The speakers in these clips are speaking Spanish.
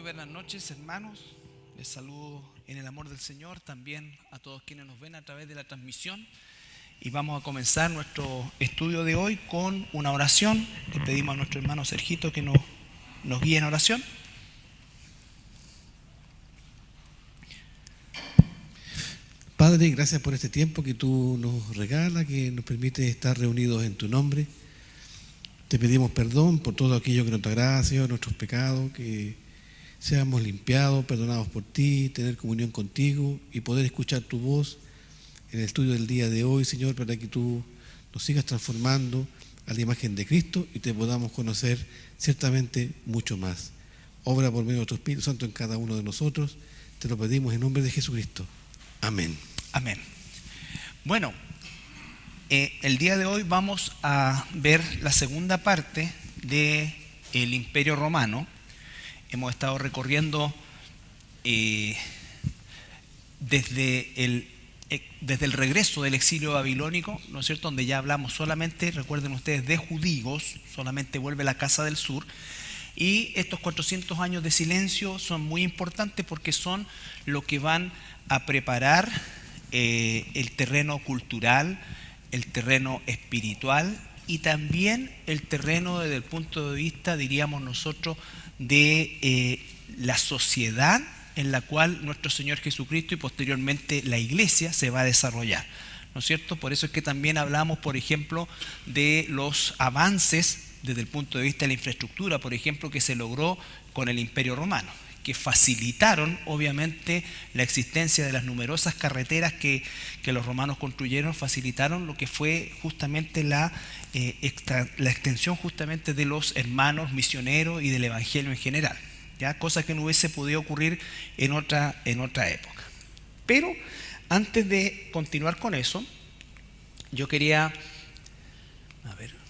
buenas noches, hermanos. Les saludo en el amor del Señor, también a todos quienes nos ven a través de la transmisión. Y vamos a comenzar nuestro estudio de hoy con una oración. Le pedimos a nuestro hermano Sergito que nos guíe en oración. Padre, gracias por este tiempo que tú nos regalas, que nos permite estar reunidos en tu nombre. Te pedimos perdón por todo aquello que no te agrada, nuestros pecados, que seamos limpiados, perdonados por ti, tener comunión contigo y poder escuchar tu voz en el estudio del día de hoy, Señor, para que tú nos sigas transformando a la imagen de Cristo y te podamos conocer ciertamente mucho más. Obra por medio de tu Espíritu Santo en cada uno de nosotros. Te lo pedimos en nombre de Jesucristo. Amén. Amén. Bueno, el día de hoy vamos a ver la segunda parte del Imperio Romano. Hemos estado recorriendo desde el regreso del exilio babilónico, ¿no es cierto?, donde ya hablamos solamente, recuerden ustedes, de judíos, solamente vuelve la casa del sur. Y estos 400 años de silencio son muy importantes porque son lo que van a preparar el terreno cultural, el terreno espiritual y también el terreno desde el punto de vista, diríamos nosotros, de la sociedad en la cual nuestro Señor Jesucristo y posteriormente la Iglesia se va a desarrollar, ¿no es cierto? Por eso es que también hablamos, por ejemplo, de los avances desde el punto de vista de la infraestructura, por ejemplo, que se logró con el Imperio Romano, que facilitaron obviamente la existencia de las numerosas carreteras que los romanos construyeron, facilitaron lo que fue justamente la extensión justamente de los hermanos misioneros y del evangelio en general, ¿ya? Cosa que no hubiese podido ocurrir en otra época. Pero antes de continuar con eso, yo quería, a ver,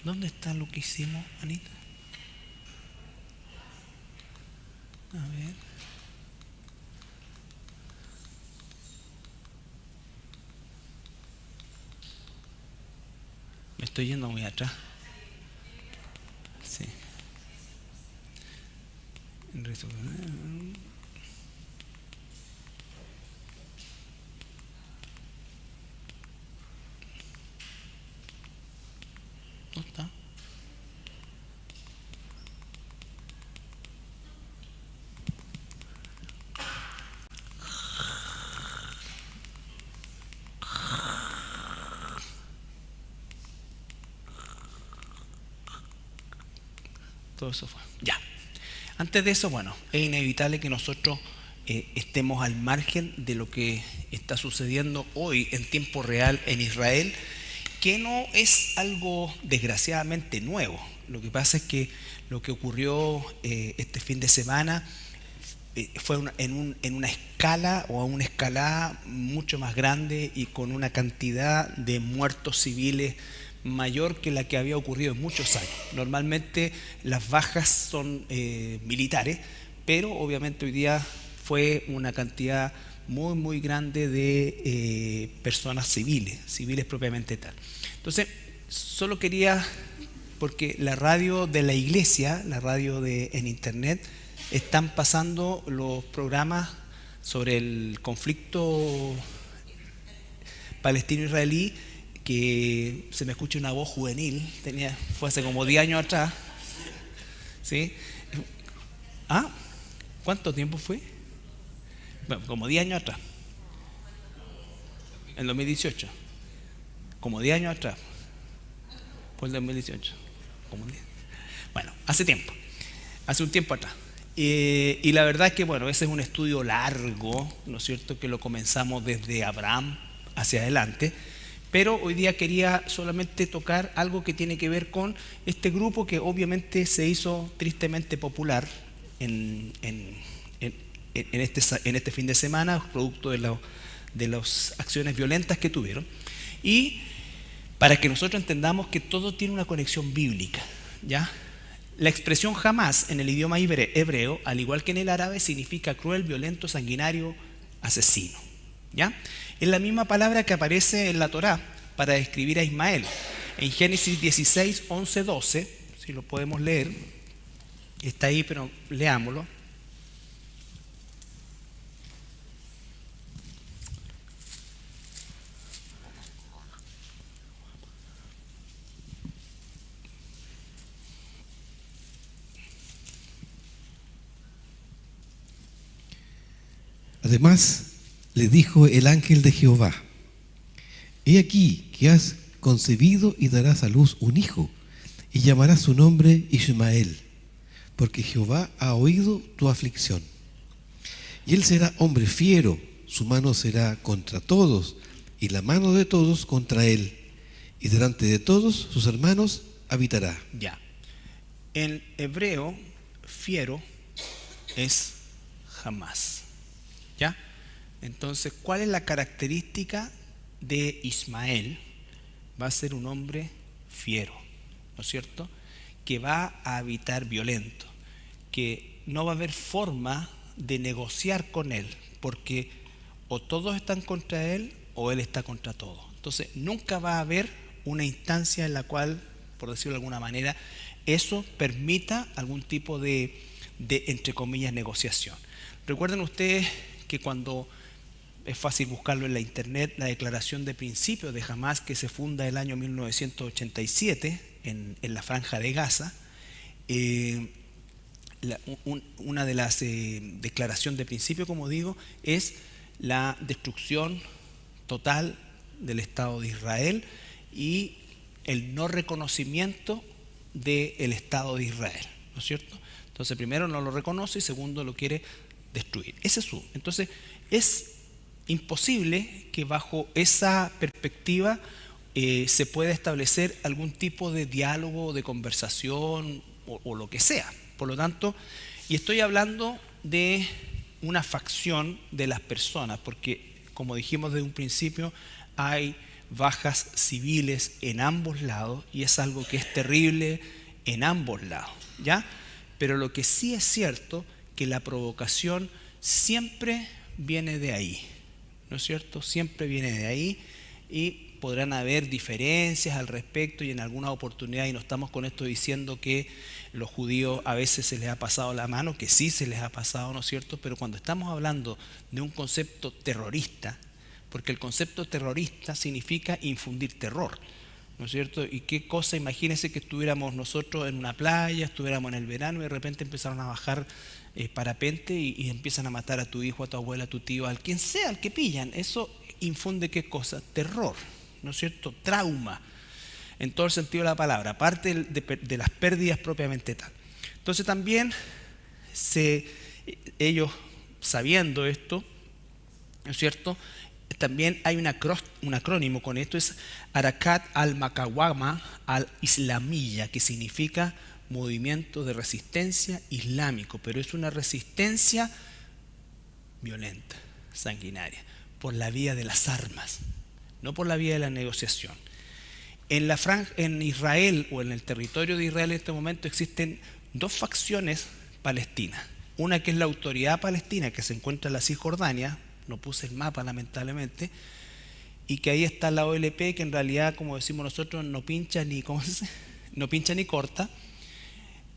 ¿dónde está lo que hicimos, Anita? A ver. Me estoy yendo muy atrás. Sí. ¿Dónde está? Todo eso fue. Ya. Antes de eso, bueno, es inevitable que nosotros estemos al margen de lo que está sucediendo hoy en tiempo real en Israel, que no es algo desgraciadamente nuevo. Lo que pasa es que lo que ocurrió este fin de semana fue en una escala o a una escalada mucho más grande y con una cantidad de muertos civiles mayor que la que había ocurrido en muchos años. Normalmente las bajas son militares, pero obviamente hoy día fue una cantidad muy muy grande de personas civiles propiamente tal. Entonces, solo quería, porque la radio de la iglesia, la radio en internet, están pasando los programas sobre el conflicto palestino-israelí, que se me escucha una voz juvenil, fue hace como 10 años atrás, ¿sí? ¿Ah? ¿Cuánto tiempo fue? Bueno, como 10 años atrás, en 2018, como 10 años atrás, fue el 2018, como 10. Bueno, hace un tiempo atrás. Y la verdad es que, bueno, ese es un estudio largo, ¿no es cierto?, que lo comenzamos desde Abraham hacia adelante. Pero hoy día quería solamente tocar algo que tiene que ver con este grupo que obviamente se hizo tristemente popular en este fin de semana, producto de las acciones violentas que tuvieron. Y para que nosotros entendamos que todo tiene una conexión bíblica, ¿ya? La expresión Hamás en el idioma hebreo, al igual que en el árabe, significa cruel, violento, sanguinario, asesino, ¿ya? Es la misma palabra que aparece en la Torá para describir a Ismael. En Génesis 16, 11, 12, si lo podemos leer, está ahí, pero leámoslo. Además, le dijo el ángel de Jehová: He aquí que has concebido y darás a luz un hijo, y llamarás su nombre Ismael, porque Jehová ha oído tu aflicción. Y él será hombre fiero, su mano será contra todos, y la mano de todos contra él, y delante de todos sus hermanos habitará. Ya. En hebreo, fiero es jamás. ¿Ya? Entonces, ¿cuál es la característica de Ismael? Va a ser un hombre fiero, ¿no es cierto? Que va a habitar violento, que no va a haber forma de negociar con él, porque o todos están contra él o él está contra todos. Entonces, nunca va a haber una instancia en la cual, por decirlo de alguna manera, eso permita algún tipo de entre comillas, negociación. Recuerden ustedes que cuando es fácil buscarlo en la internet, la declaración de principios de Hamas, que se funda el año 1987 en la Franja de Gaza, una de las declaraciones de principio, como digo, es la destrucción total del Estado de Israel y el no reconocimiento del Estado de Israel, ¿no es cierto? Entonces, primero no lo reconoce y segundo lo quiere destruir. Ese es Entonces, es imposible que bajo esa perspectiva se pueda establecer algún tipo de diálogo, de conversación o lo que sea. Por lo tanto, y estoy hablando de una facción de las personas, porque como dijimos desde un principio, hay bajas civiles en ambos lados y es algo que es terrible en ambos lados, ¿ya? Pero lo que sí es cierto, que la provocación siempre viene de ahí, ¿no es cierto? Siempre viene de ahí y podrán haber diferencias al respecto y en alguna oportunidad, y no estamos con esto diciendo que los judíos a veces se les ha pasado la mano, que sí se les ha pasado, ¿no es cierto? Pero cuando estamos hablando de un concepto terrorista, porque el concepto terrorista significa infundir terror, ¿no es cierto? Y qué cosa, imagínense que estuviéramos nosotros en una playa, estuviéramos en el verano y de repente empezaron a bajar parapente y empiezan a matar a tu hijo, a tu abuela, a tu tío, al quien sea, al que pillan. Eso infunde qué cosa, terror, ¿no es cierto? Trauma, en todo el sentido de la palabra, aparte de las pérdidas propiamente tal. Entonces también ellos, sabiendo esto, ¿no es cierto?, también hay un acrónimo con esto, es Harakat al-Maqawama al-Islamiyya, que significa movimiento de resistencia islámico, pero es una resistencia violenta, sanguinaria, por la vía de las armas, no por la vía de la negociación. En Israel o en el territorio de Israel en este momento existen dos facciones palestinas. Una que es la autoridad palestina que se encuentra en la Cisjordania, no puse el mapa lamentablemente, y que ahí está la OLP, que en realidad, como decimos nosotros, no pincha ni corta,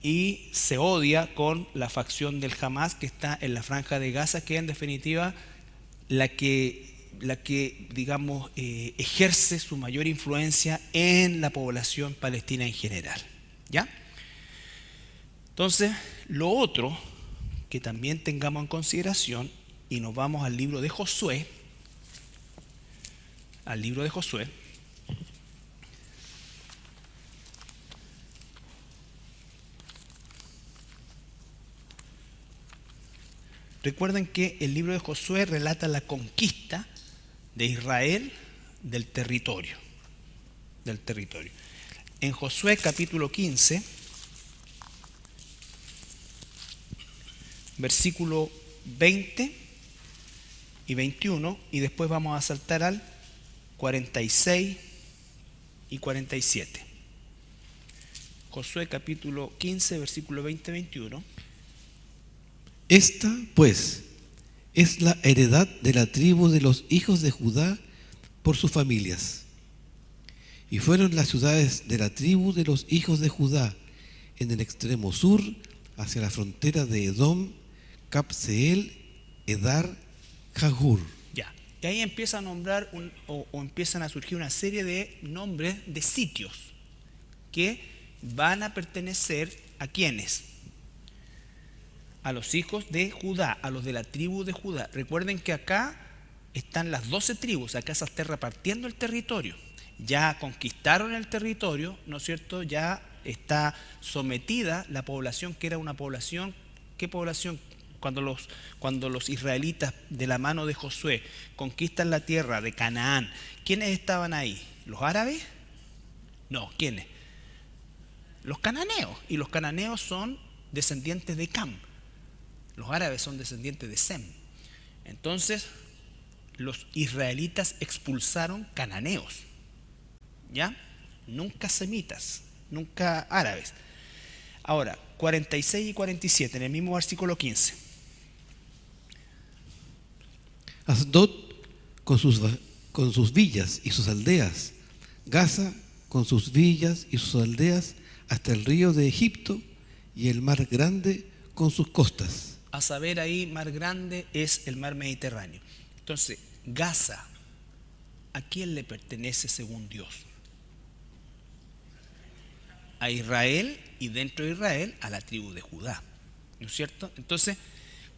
y se odia con la facción del Hamas que está en la Franja de Gaza, que en definitiva la que digamos ejerce su mayor influencia en la población palestina en general, ¿ya? Entonces, lo otro que también tengamos en consideración, y nos vamos al libro de Josué, Recuerden que el libro de Josué relata la conquista de Israel del territorio. En Josué capítulo 15, versículo 20 y 21, y después vamos a saltar al 46 y 47. Josué capítulo 15, versículo 20 y 21. Esta, pues, es la heredad de la tribu de los hijos de Judá por sus familias. Y fueron las ciudades de la tribu de los hijos de Judá, en el extremo sur, hacia la frontera de Edom, Cabseel, Edar, Jahur. Ya. Y ahí empieza a nombrar o empiezan a surgir una serie de nombres de sitios que van a pertenecer a ¿quiénes? A los hijos de Judá, a los de la tribu de Judá. Recuerden que acá están las 12 tribus, acá se está repartiendo el territorio. Ya conquistaron el territorio, ¿no es cierto? Ya está sometida la población, que era una población, ¿qué población? Cuando los israelitas de la mano de Josué conquistan la tierra de Canaán, ¿quiénes estaban ahí? ¿Los árabes? No, ¿quiénes? Los cananeos. Y los cananeos son descendientes de Cam. Los árabes son descendientes de Sem. Entonces, los israelitas expulsaron cananeos, ¿ya? Nunca semitas, nunca árabes. Ahora, 46 y 47, en el mismo versículo 15. Asdod con sus villas y sus aldeas, Gaza con sus villas y sus aldeas, hasta el río de Egipto y el mar grande con sus costas. A saber, ahí mar grande es el mar Mediterráneo. Entonces, Gaza, ¿a quién le pertenece según Dios? A Israel, y dentro de Israel a la tribu de Judá, ¿no es cierto? Entonces,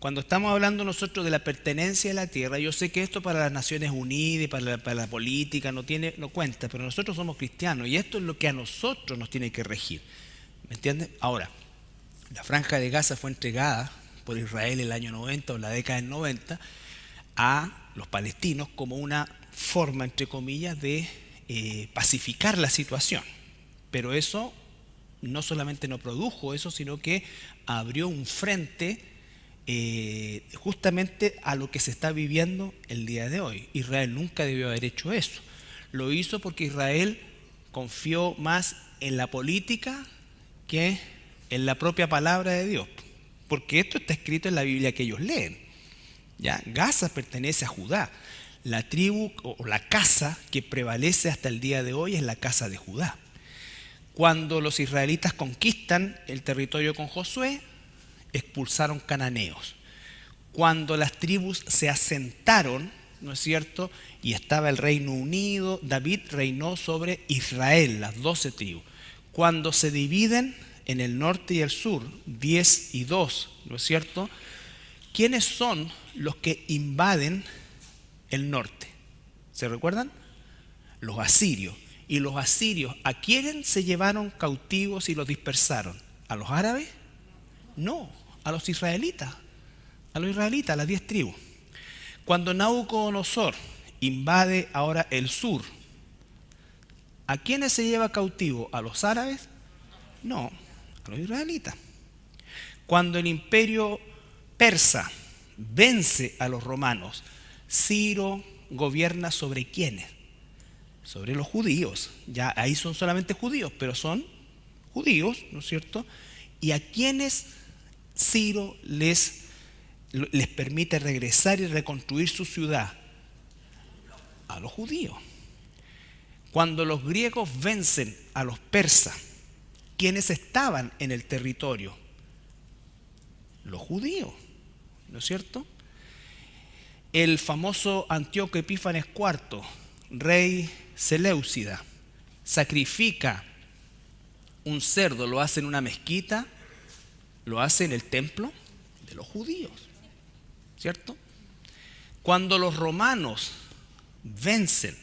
cuando estamos hablando nosotros de la pertenencia de la tierra, yo sé que esto para las Naciones Unidas, para la política no cuenta, pero nosotros somos cristianos y esto es lo que a nosotros nos tiene que regir, ¿me entiendes? Ahora, la franja de Gaza fue entregada por Israel en el año 90 o en la década del 90 a los palestinos como una forma, entre comillas, de pacificar la situación, pero eso no solamente no produjo eso, sino que abrió un frente justamente a lo que se está viviendo el día de hoy. Israel nunca debió haber hecho eso. Lo hizo porque Israel confió más en la política que en la propia palabra de Dios. Porque esto está escrito en la Biblia que ellos leen. ¿Ya? Gaza pertenece a Judá. La tribu o la casa que prevalece hasta el día de hoy es la casa de Judá. Cuando los israelitas conquistan el territorio con Josué, expulsaron cananeos. Cuando las tribus se asentaron, ¿no es cierto?, y estaba el Reino Unido, David reinó sobre Israel, las 12 tribus. Cuando se dividen en el norte y el sur, 10 y 2, ¿no es cierto?, ¿quiénes son los que invaden el norte? ¿Se recuerdan? Los asirios. Y los asirios, ¿a quién se llevaron cautivos y los dispersaron? ¿A los árabes? No, a los israelitas. A los israelitas, a las 10 tribus. Cuando Nabucodonosor invade ahora el sur, ¿a quiénes se lleva cautivo? ¿A los árabes? No, a los israelitas. Cuando el imperio persa vence a los romanos, Ciro gobierna ¿sobre quiénes? Sobre los judíos. Ya ahí son solamente judíos, pero son judíos, ¿no es cierto? Y a quienes Ciro les permite regresar y reconstruir su ciudad, a los judíos. Cuando los griegos vencen a los persas, ¿quiénes estaban en el territorio? Los judíos, ¿no es cierto? El famoso Antíoco Epífanes IV, rey Seleucida, sacrifica un cerdo, lo hace en una mezquita, lo hace en el templo de los judíos, ¿cierto? Cuando los romanos vencen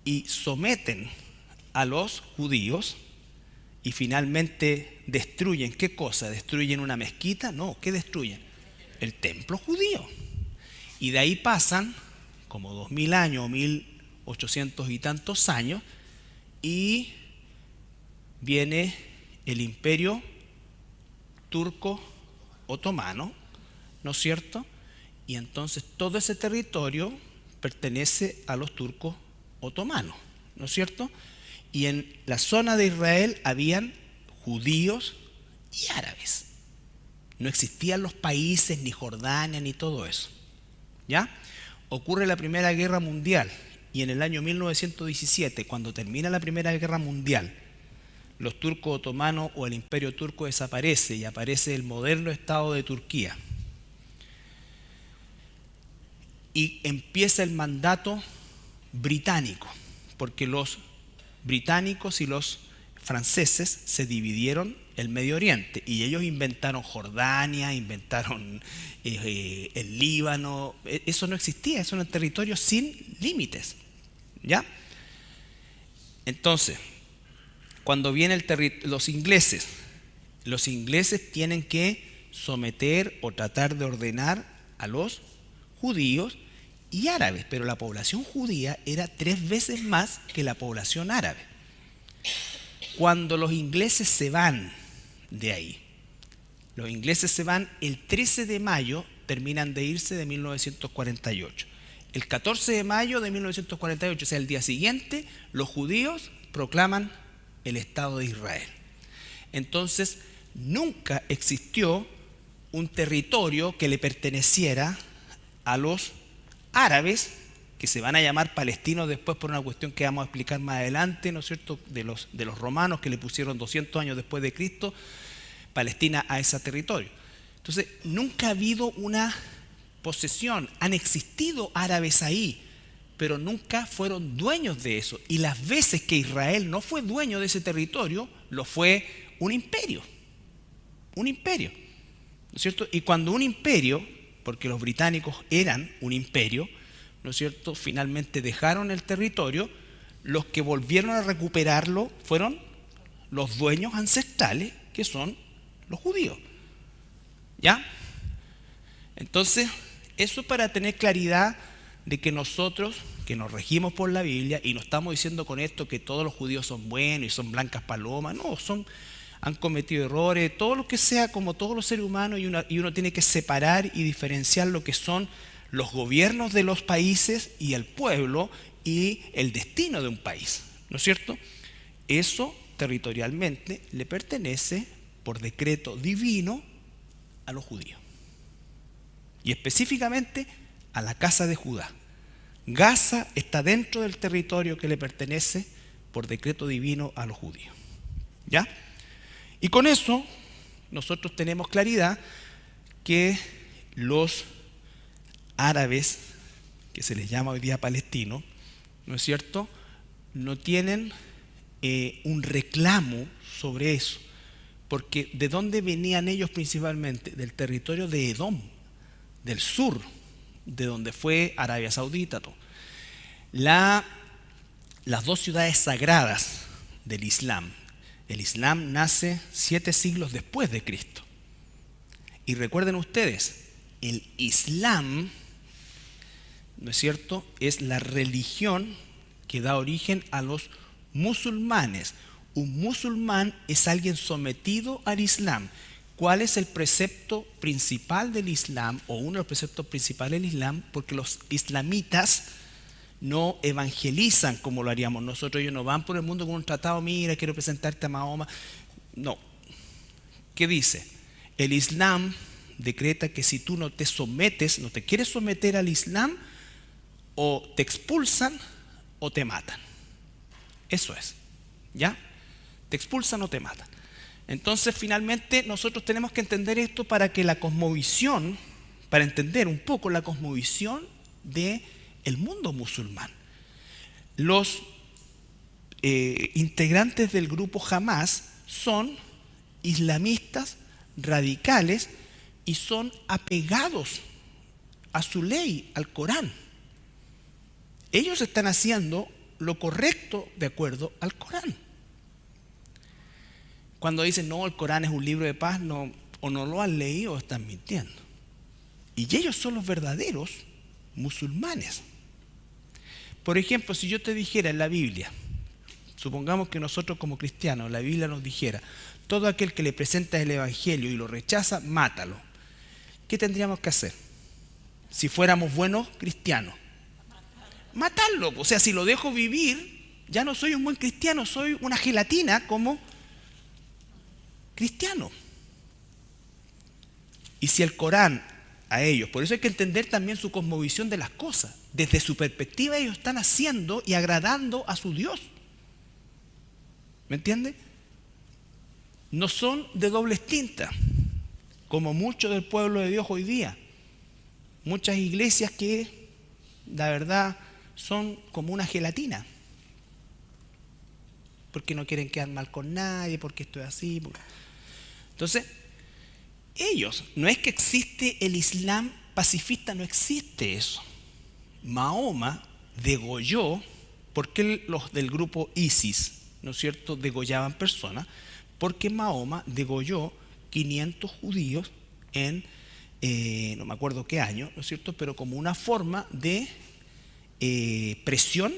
y someten a los judíos y finalmente destruyen, ¿qué cosa? ¿Destruyen una mezquita? No, ¿qué destruyen? El templo judío. Y de ahí pasan como 2000 años, 1800 y tantos años, y viene el imperio turco otomano, ¿no es cierto? Y entonces todo ese territorio pertenece a los turcos otomanos, ¿no es cierto? Y en la zona de Israel habían judíos y árabes. No existían los países, ni Jordania, ni todo eso. ¿Ya? Ocurre la Primera Guerra Mundial y en el año 1917, cuando termina la Primera Guerra Mundial, los turcos otomanos o el Imperio Turco desaparece y aparece el moderno Estado de Turquía. Y empieza el mandato británico, porque los británicos y los franceses se dividieron el Medio Oriente y ellos inventaron Jordania, inventaron el Líbano. Eso no existía, eso era un territorio sin límites, ¿ya? Entonces, cuando vienen los ingleses tienen que someter o tratar de ordenar a los judíos y árabes, pero la población judía era 3 veces más que la población árabe. Cuando los ingleses se van de ahí, los ingleses se van el 13 de mayo, terminan de irse de 1948. El 14 de mayo de 1948, o sea, el día siguiente, los judíos proclaman el Estado de Israel. Entonces, nunca existió un territorio que le perteneciera a los árabes, que se van a llamar palestinos después por una cuestión que vamos a explicar más adelante, ¿no es cierto?, de los romanos que le pusieron 200 años después de Cristo, Palestina a ese territorio. Entonces, nunca ha habido una posesión, han existido árabes ahí, pero nunca fueron dueños de eso. Y las veces que Israel no fue dueño de ese territorio, lo fue un imperio, ¿no es cierto? Y cuando un imperio, porque los británicos eran un imperio, ¿no es cierto?, finalmente dejaron el territorio, los que volvieron a recuperarlo fueron los dueños ancestrales, que son los judíos. ¿Ya? Entonces, eso para tener claridad de que nosotros, que nos regimos por la Biblia, y no estamos diciendo con esto que todos los judíos son buenos y son blancas palomas, no, han cometido errores, todo lo que sea, como todos los seres humanos, y uno tiene que separar y diferenciar lo que son los gobiernos de los países y el pueblo y el destino de un país, ¿no es cierto? Eso territorialmente le pertenece por decreto divino a los judíos y específicamente a la casa de Judá. Gaza está dentro del territorio que le pertenece por decreto divino a los judíos, ¿ya? Y con eso nosotros tenemos claridad que los árabes, que se les llama hoy día palestinos, ¿no es cierto?, no tienen un reclamo sobre eso, porque ¿de dónde venían ellos principalmente? Del territorio de Edom, del sur, de donde fue Arabia Saudita. Las 2 ciudades sagradas del Islam. El Islam nace 7 siglos después de Cristo. Y recuerden ustedes, el Islam, ¿no es cierto?, es la religión que da origen a los musulmanes. Un musulmán es alguien sometido al Islam. ¿Cuál es el precepto principal del Islam, o uno de los preceptos principales del Islam? Porque los islamitas no evangelizan como lo haríamos nosotros. Ellos no van por el mundo con un tratado, mira, quiero presentarte a Mahoma. No. ¿Qué dice? El Islam decreta que si tú no te sometes, no te quieres someter al Islam, o te expulsan o te matan. Eso es, ¿ya? Te expulsan o te matan. Entonces, finalmente, nosotros tenemos que entender esto para que la cosmovisión, para entender un poco la cosmovisión del mundo musulmán. Los integrantes del grupo Hamás son islamistas radicales y son apegados a su ley, al Corán. Ellos están haciendo lo correcto de acuerdo al Corán. Cuando dicen, no, el Corán es un libro de paz, no, o no lo han leído o están mintiendo. Y ellos son los verdaderos musulmanes. Por ejemplo, si yo te dijera en la Biblia, supongamos que nosotros como cristianos, la Biblia nos dijera, todo aquel que le presenta el Evangelio y lo rechaza, mátalo. ¿Qué tendríamos que hacer? Si fuéramos buenos cristianos. Matarlo. O sea, si lo dejo vivir, ya no soy un buen cristiano, soy una gelatina como cristiano. Y si el Corán a ellos. Por eso hay que entender también su cosmovisión de las cosas. Desde su perspectiva ellos están haciendo y agradando a su Dios. ¿Me entiende? No son de dobles tintas, como mucho del pueblo de Dios hoy día. Muchas iglesias que, la verdad, son como una gelatina. Porque no quieren quedar mal con nadie, porque esto es así. Entonces, ellos, no es que existe el Islam pacifista, no existe eso. Mahoma degolló, porque los del grupo ISIS, ¿no es cierto?, degollaban personas, porque Mahoma degolló 500 judíos en, no me acuerdo qué año, ¿no es cierto?, pero como una forma de presión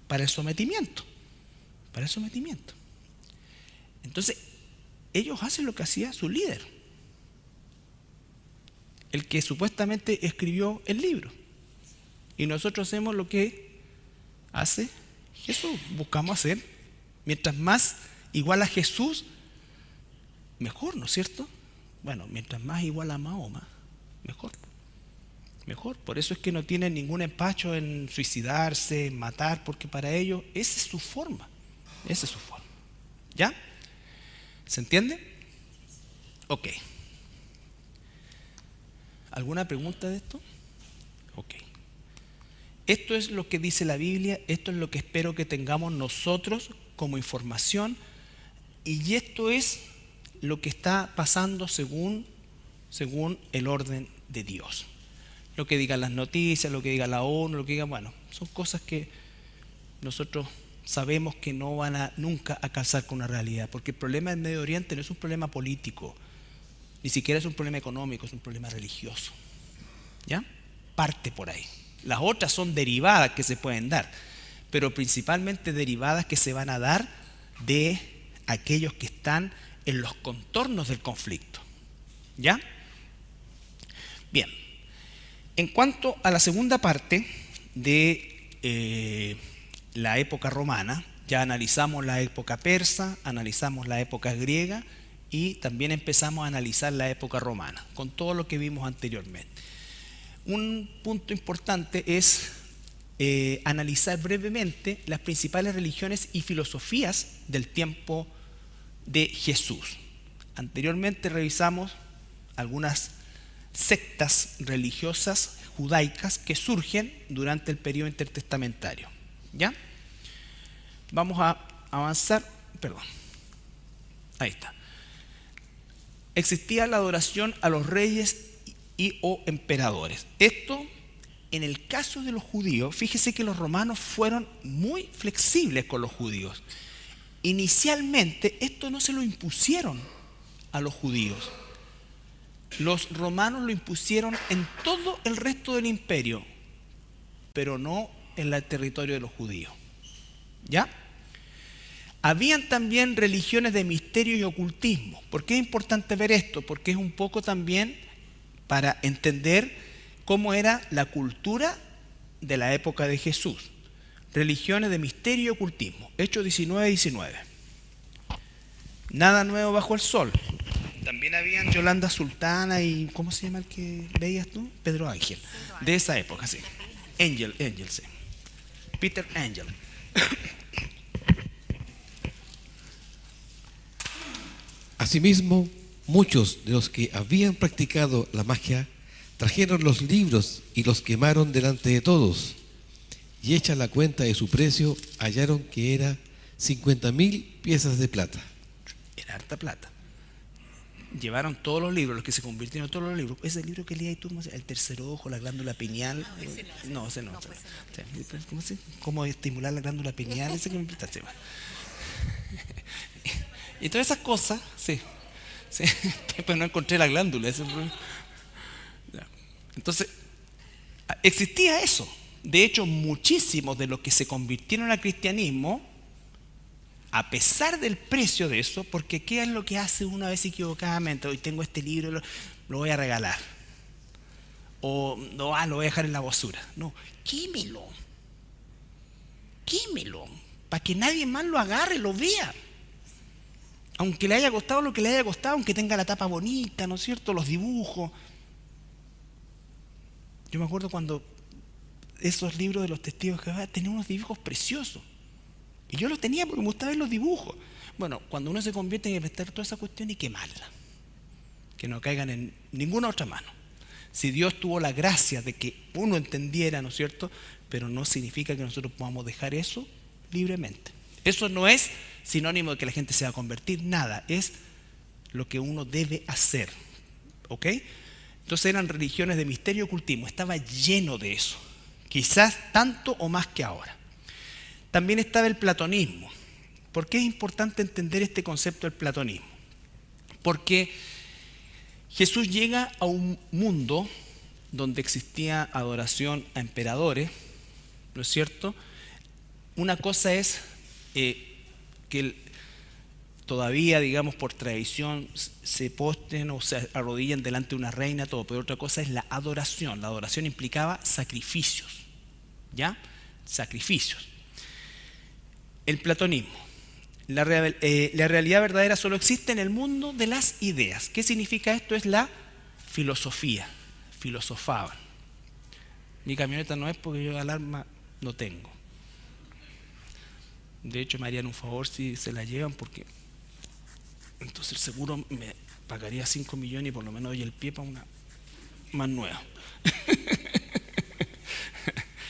para el sometimiento. Para el sometimiento. Entonces, ellos hacen lo que hacía su líder, el que supuestamente escribió el libro. Y nosotros hacemos lo que hace Jesús. Buscamos hacer, mientras más igual a Jesús, mejor, ¿no es cierto? Bueno, mientras más igual a Mahoma, mejor. Mejor. Por eso es que no tienen ningún empacho en suicidarse, en matar, porque para ellos esa es su forma. Esa es su forma. ¿Ya? ¿Se entiende? Ok. ¿Alguna pregunta de esto? Ok. Esto es lo que dice la Biblia, esto es lo que espero que tengamos nosotros como información, y esto es lo que está pasando según el orden de Dios. Lo que digan las noticias, lo que diga la ONU, lo que digan, bueno, son cosas que nosotros sabemos que no van nunca a calzar con una realidad, porque el problema del Medio Oriente no es un problema político, ni siquiera es un problema económico, es un problema religioso. ¿Ya? Parte por ahí. Las otras son derivadas que se pueden dar, pero principalmente derivadas que se van a dar de aquellos que están en los contornos del conflicto. ¿Ya? Bien. En cuanto a la segunda parte de la época romana, ya analizamos la época persa, analizamos la época griega y también empezamos a analizar la época romana, con todo lo que vimos anteriormente. Un punto importante es analizar brevemente las principales religiones y filosofías del tiempo de Jesús. Anteriormente revisamos algunas sectas religiosas judaicas que surgen durante el periodo intertestamentario. ¿Ya? Vamos a avanzar. Perdón. Ahí está. Existía la adoración a los reyes y o emperadores. Esto, en el caso de los judíos, fíjese que los romanos fueron muy flexibles con los judíos. Inicialmente, esto no se lo impusieron a los judíos. Los romanos lo impusieron en todo el resto del imperio, pero no en el territorio de los judíos. ¿Ya? Habían también religiones de misterio y ocultismo. ¿Por qué es importante ver esto? Porque es un poco también para entender cómo era la cultura de la época de Jesús. Religiones de misterio y ocultismo. Hechos 19:19. Nada nuevo bajo el sol. También habían Yolanda Sultana y ¿cómo se llama el que veías tú? Pedro Ángel. De esa época, sí. Angel, sí. Peter Angel. Asimismo, muchos de los que habían practicado la magia trajeron los libros y los quemaron delante de todos. Y hecha la cuenta de su precio, hallaron que era 50.000 piezas de plata. Era harta plata. Llevaron todos los libros, los que se convirtieron en todos los libros. Ese libro que leí tú, el tercer ojo, la glándula pineal. No, ese no. ¿Cómo estimular la glándula pineal? Ese que me prestaste. Y todas esas cosas, sí. Pues no encontré la glándula. Entonces, existía eso. De hecho, muchísimos de los que se convirtieron al cristianismo, a pesar del precio de eso, porque ¿qué es lo que hace una vez equivocadamente? Hoy tengo este libro, lo voy a regalar. O no, lo voy a dejar en la basura. No, quémelo. Para que nadie más lo agarre, lo vea. Aunque le haya costado lo que le haya costado, aunque tenga la tapa bonita, ¿no es cierto? Los dibujos. Yo me acuerdo cuando esos libros de los testigos de Jehová tenían unos dibujos preciosos. Y yo los tenía porque me gustaba ver los dibujos. Bueno, cuando uno se convierte en inventar toda esa cuestión y quemarla, que no caigan en ninguna otra mano. Si Dios tuvo la gracia de que uno entendiera, ¿no es cierto? Pero no significa que nosotros podamos dejar eso libremente. Eso no es sinónimo de que la gente se va a convertir, nada. Es lo que uno debe hacer. ¿Ok? Entonces eran religiones de misterio y ocultismo. Estaba lleno de eso. Quizás tanto o más que ahora. También estaba el platonismo. ¿Por qué es importante entender este concepto del platonismo? Porque Jesús llega a un mundo donde existía adoración a emperadores, ¿no es cierto? Una cosa es que todavía, digamos, por tradición se posten o se arrodillen delante de una reina, todo, pero otra cosa es la adoración. La adoración implicaba sacrificios, ¿ya? Sacrificios. El platonismo. La realidad verdadera solo existe en el mundo de las ideas. ¿Qué significa esto? Es la filosofía. Filosofaban. Mi camioneta no es porque yo alarma no tengo. De hecho me harían un favor si se la llevan, porque entonces el seguro me pagaría 5 millones y por lo menos doy el pie para una más nueva.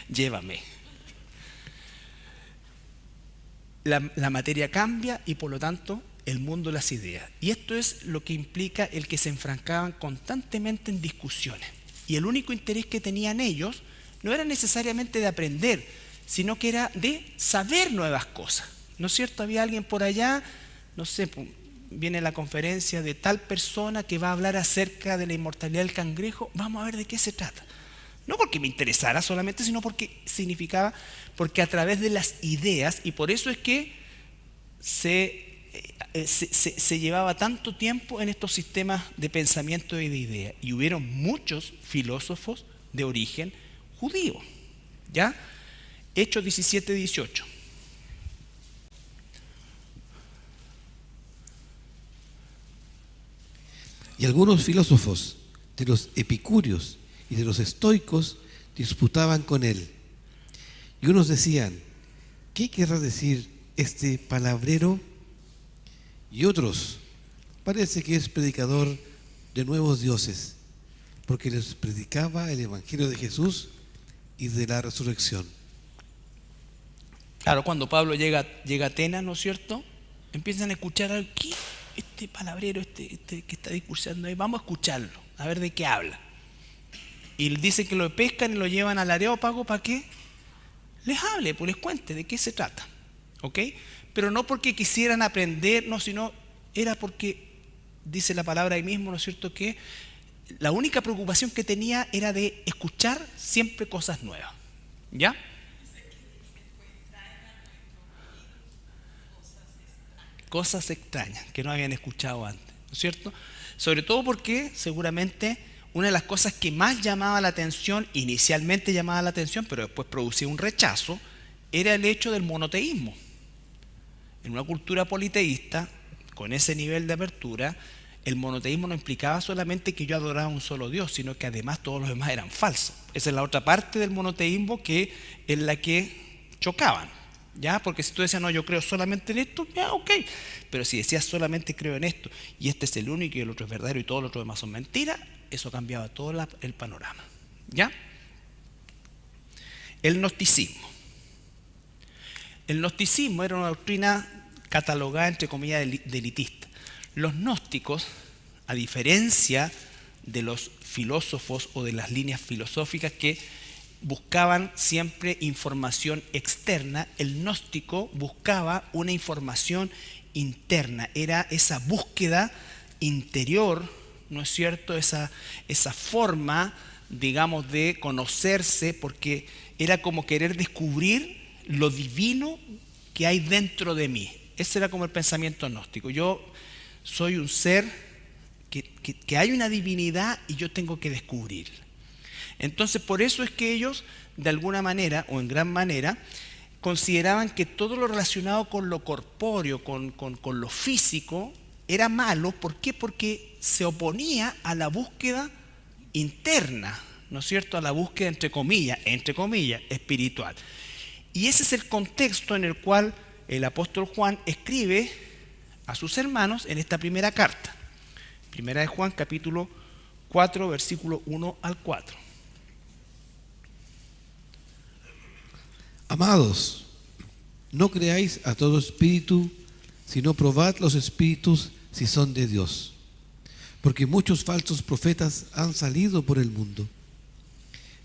Llévame. La materia cambia y por lo tanto el mundo de las ideas. Y esto es lo que implica el que se enfrancaban constantemente en discusiones. Y el único interés que tenían ellos no era necesariamente de aprender, sino que era de saber nuevas cosas. ¿No es cierto? Había alguien por allá, no sé, viene la conferencia de tal persona que va a hablar acerca de la inmortalidad del cangrejo, vamos a ver de qué se trata. No porque me interesara solamente, sino porque significaba, porque a través de las ideas, y por eso es que se llevaba tanto tiempo en estos sistemas de pensamiento y de ideas. Y hubieron muchos filósofos de origen judío. ¿Ya? Hechos 17-18. Y algunos filósofos de los epicúreos y de los estoicos disputaban con él. Y unos decían, ¿qué querrá decir este palabrero? Y otros, parece que es predicador de nuevos dioses, porque les predicaba el evangelio de Jesús y de la resurrección. Claro, cuando Pablo llega a Atenas, ¿no es cierto? Empiezan a escuchar algo. ¿Qué? Este palabrero, este que está discursando ahí, vamos a escucharlo, a ver de qué habla. Y dice que lo pescan y lo llevan al Areópago para que les hable, pues les cuente de qué se trata. ¿Ok? Pero no porque quisieran aprender, no, sino era porque, dice la palabra ahí mismo, ¿no es cierto?, que la única preocupación que tenía era de escuchar siempre cosas nuevas. ¿Ya? Cosas extrañas que no habían escuchado antes, ¿no es cierto? Sobre todo porque seguramente una de las cosas que más llamaba la atención, inicialmente llamaba la atención, pero después producía un rechazo, era el hecho del monoteísmo. En una cultura politeísta, con ese nivel de apertura, el monoteísmo no implicaba solamente que yo adoraba a un solo Dios, sino que además todos los demás eran falsos. Esa es la otra parte del monoteísmo que es la que chocaban. ¿Ya? Porque si tú decías, no, yo creo solamente en esto, ya, ok. Pero si decías solamente creo en esto, y este es el único y el otro es verdadero y todo lo otro demás son mentiras, eso cambiaba todo el panorama. ¿Ya? El gnosticismo. El gnosticismo era una doctrina catalogada, entre comillas, de elitista. Los gnósticos, a diferencia de los filósofos o de las líneas filosóficas que buscaban siempre información externa, el gnóstico buscaba una información interna, era esa búsqueda interior, ¿no es cierto?, esa forma, digamos, de conocerse, porque era como querer descubrir lo divino que hay dentro de mí. Ese era como el pensamiento gnóstico. Yo soy un ser que hay una divinidad y yo tengo que descubrirla. Entonces, por eso es que ellos, de alguna manera, o en gran manera, consideraban que todo lo relacionado con lo corpóreo, con lo físico, era malo. ¿Por qué? Porque se oponía a la búsqueda interna ¿no es cierto?, a la búsqueda, entre comillas, espiritual. Y ese es el contexto en el cual el apóstol Juan escribe a sus hermanos en esta primera carta. Primera de Juan, capítulo 4, versículo 1 al 4. Amados, no creáis a todo espíritu, sino probad los espíritus si son de Dios. Porque muchos falsos profetas han salido por el mundo.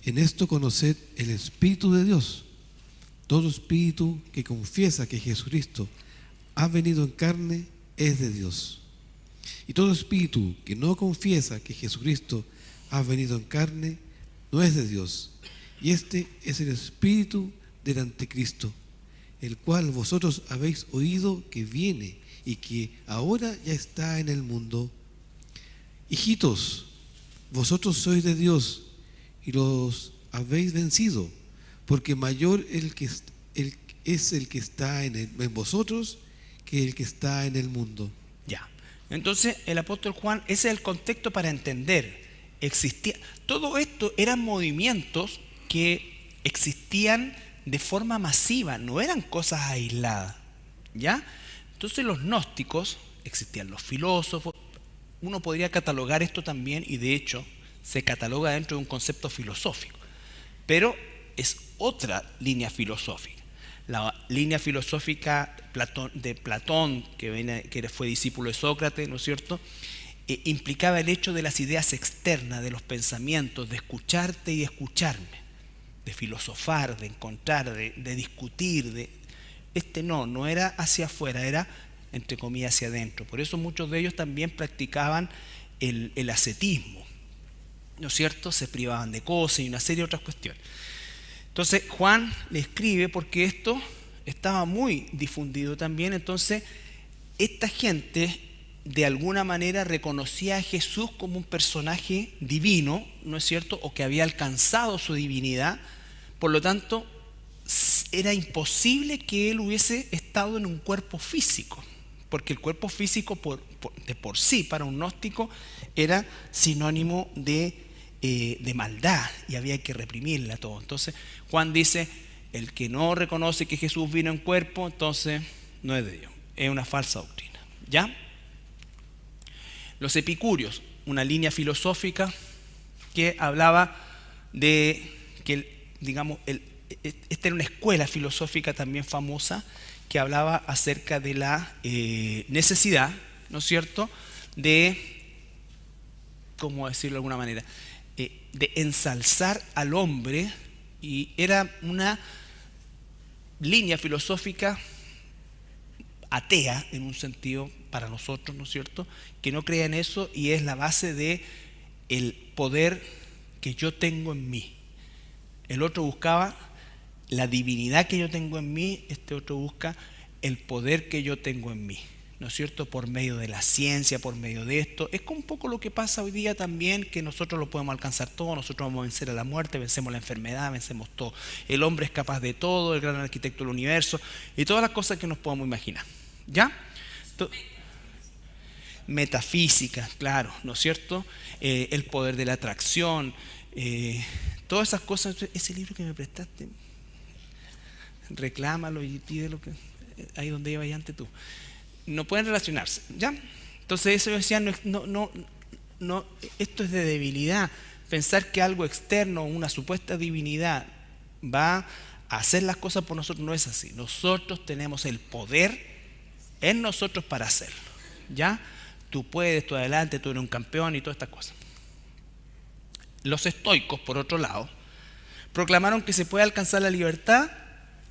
En esto conoced el Espíritu de Dios. Todo espíritu que confiesa que Jesucristo ha venido en carne es de Dios. Y todo espíritu que no confiesa que Jesucristo ha venido en carne no es de Dios. Y este es el espíritu del anticristo, el cual vosotros habéis oído que viene y que ahora ya está en el mundo. Hijitos, vosotros sois de Dios y los habéis vencido, porque mayor es el que está en vosotros que el que está en el mundo. Ya. Entonces el apóstol Juan, ese es el contexto para entender. Todo esto eran movimientos que existían de forma masiva, no eran cosas aisladas, ¿ya? Entonces los gnósticos, existían los filósofos, uno podría catalogar esto también, y de hecho se cataloga dentro de un concepto filosófico, pero es otra línea filosófica. La línea filosófica de Platón, que fue discípulo de Sócrates, ¿no es cierto?, implicaba el hecho de las ideas externas, de los pensamientos, de escucharte y escucharme, de filosofar, de encontrar, de discutir. No era hacia afuera, era entre comillas hacia adentro. Por eso muchos de ellos también practicaban el ascetismo, ¿no es cierto? Se privaban de cosas y una serie de otras cuestiones. Entonces Juan le escribe porque esto estaba muy difundido también. Entonces esta gente de alguna manera reconocía a Jesús como un personaje divino, ¿no es cierto?, o que había alcanzado su divinidad. Por lo tanto, era imposible que él hubiese estado en un cuerpo físico, porque el cuerpo físico de por sí para un gnóstico era sinónimo de maldad y había que reprimirla todo. Entonces Juan dice, el que no reconoce que Jesús vino en cuerpo, entonces no es de Dios, es una falsa doctrina, ¿ya? Los epicúreos, una línea filosófica que hablaba de que, digamos, esta era una escuela filosófica también famosa que hablaba acerca de la necesidad, ¿no es cierto?, de, ¿cómo decirlo de alguna manera?, de ensalzar al hombre, y era una línea filosófica atea en un sentido para nosotros, ¿no es cierto?, que no crea en eso, y es la base de el poder que yo tengo en mí. El otro buscaba la divinidad que yo tengo en mí, este otro busca el poder que yo tengo en mí, ¿no es cierto?, por medio de la ciencia, por medio de esto. Es como un poco lo que pasa hoy día también, que nosotros lo podemos alcanzar todo, nosotros vamos a vencer a la muerte, vencemos la enfermedad, vencemos todo. El hombre es capaz de todo, el gran arquitecto del universo, y todas las cosas que nos podamos imaginar, ¿ya? Metafísica, claro, ¿no es cierto? El poder de la atracción, todas esas cosas. Ese libro que me prestaste, reclámalo y pídelo, que ahí donde ibas antes tú. No pueden relacionarse, ¿ya? Entonces eso yo decía, no, esto es de debilidad. Pensar que algo externo, una supuesta divinidad, va a hacer las cosas por nosotros, no es así. Nosotros tenemos el poder en nosotros para hacerlo, ¿ya? Tú puedes, tú adelante, tú eres un campeón y todas estas cosas. Los estoicos, por otro lado, proclamaron que se puede alcanzar la libertad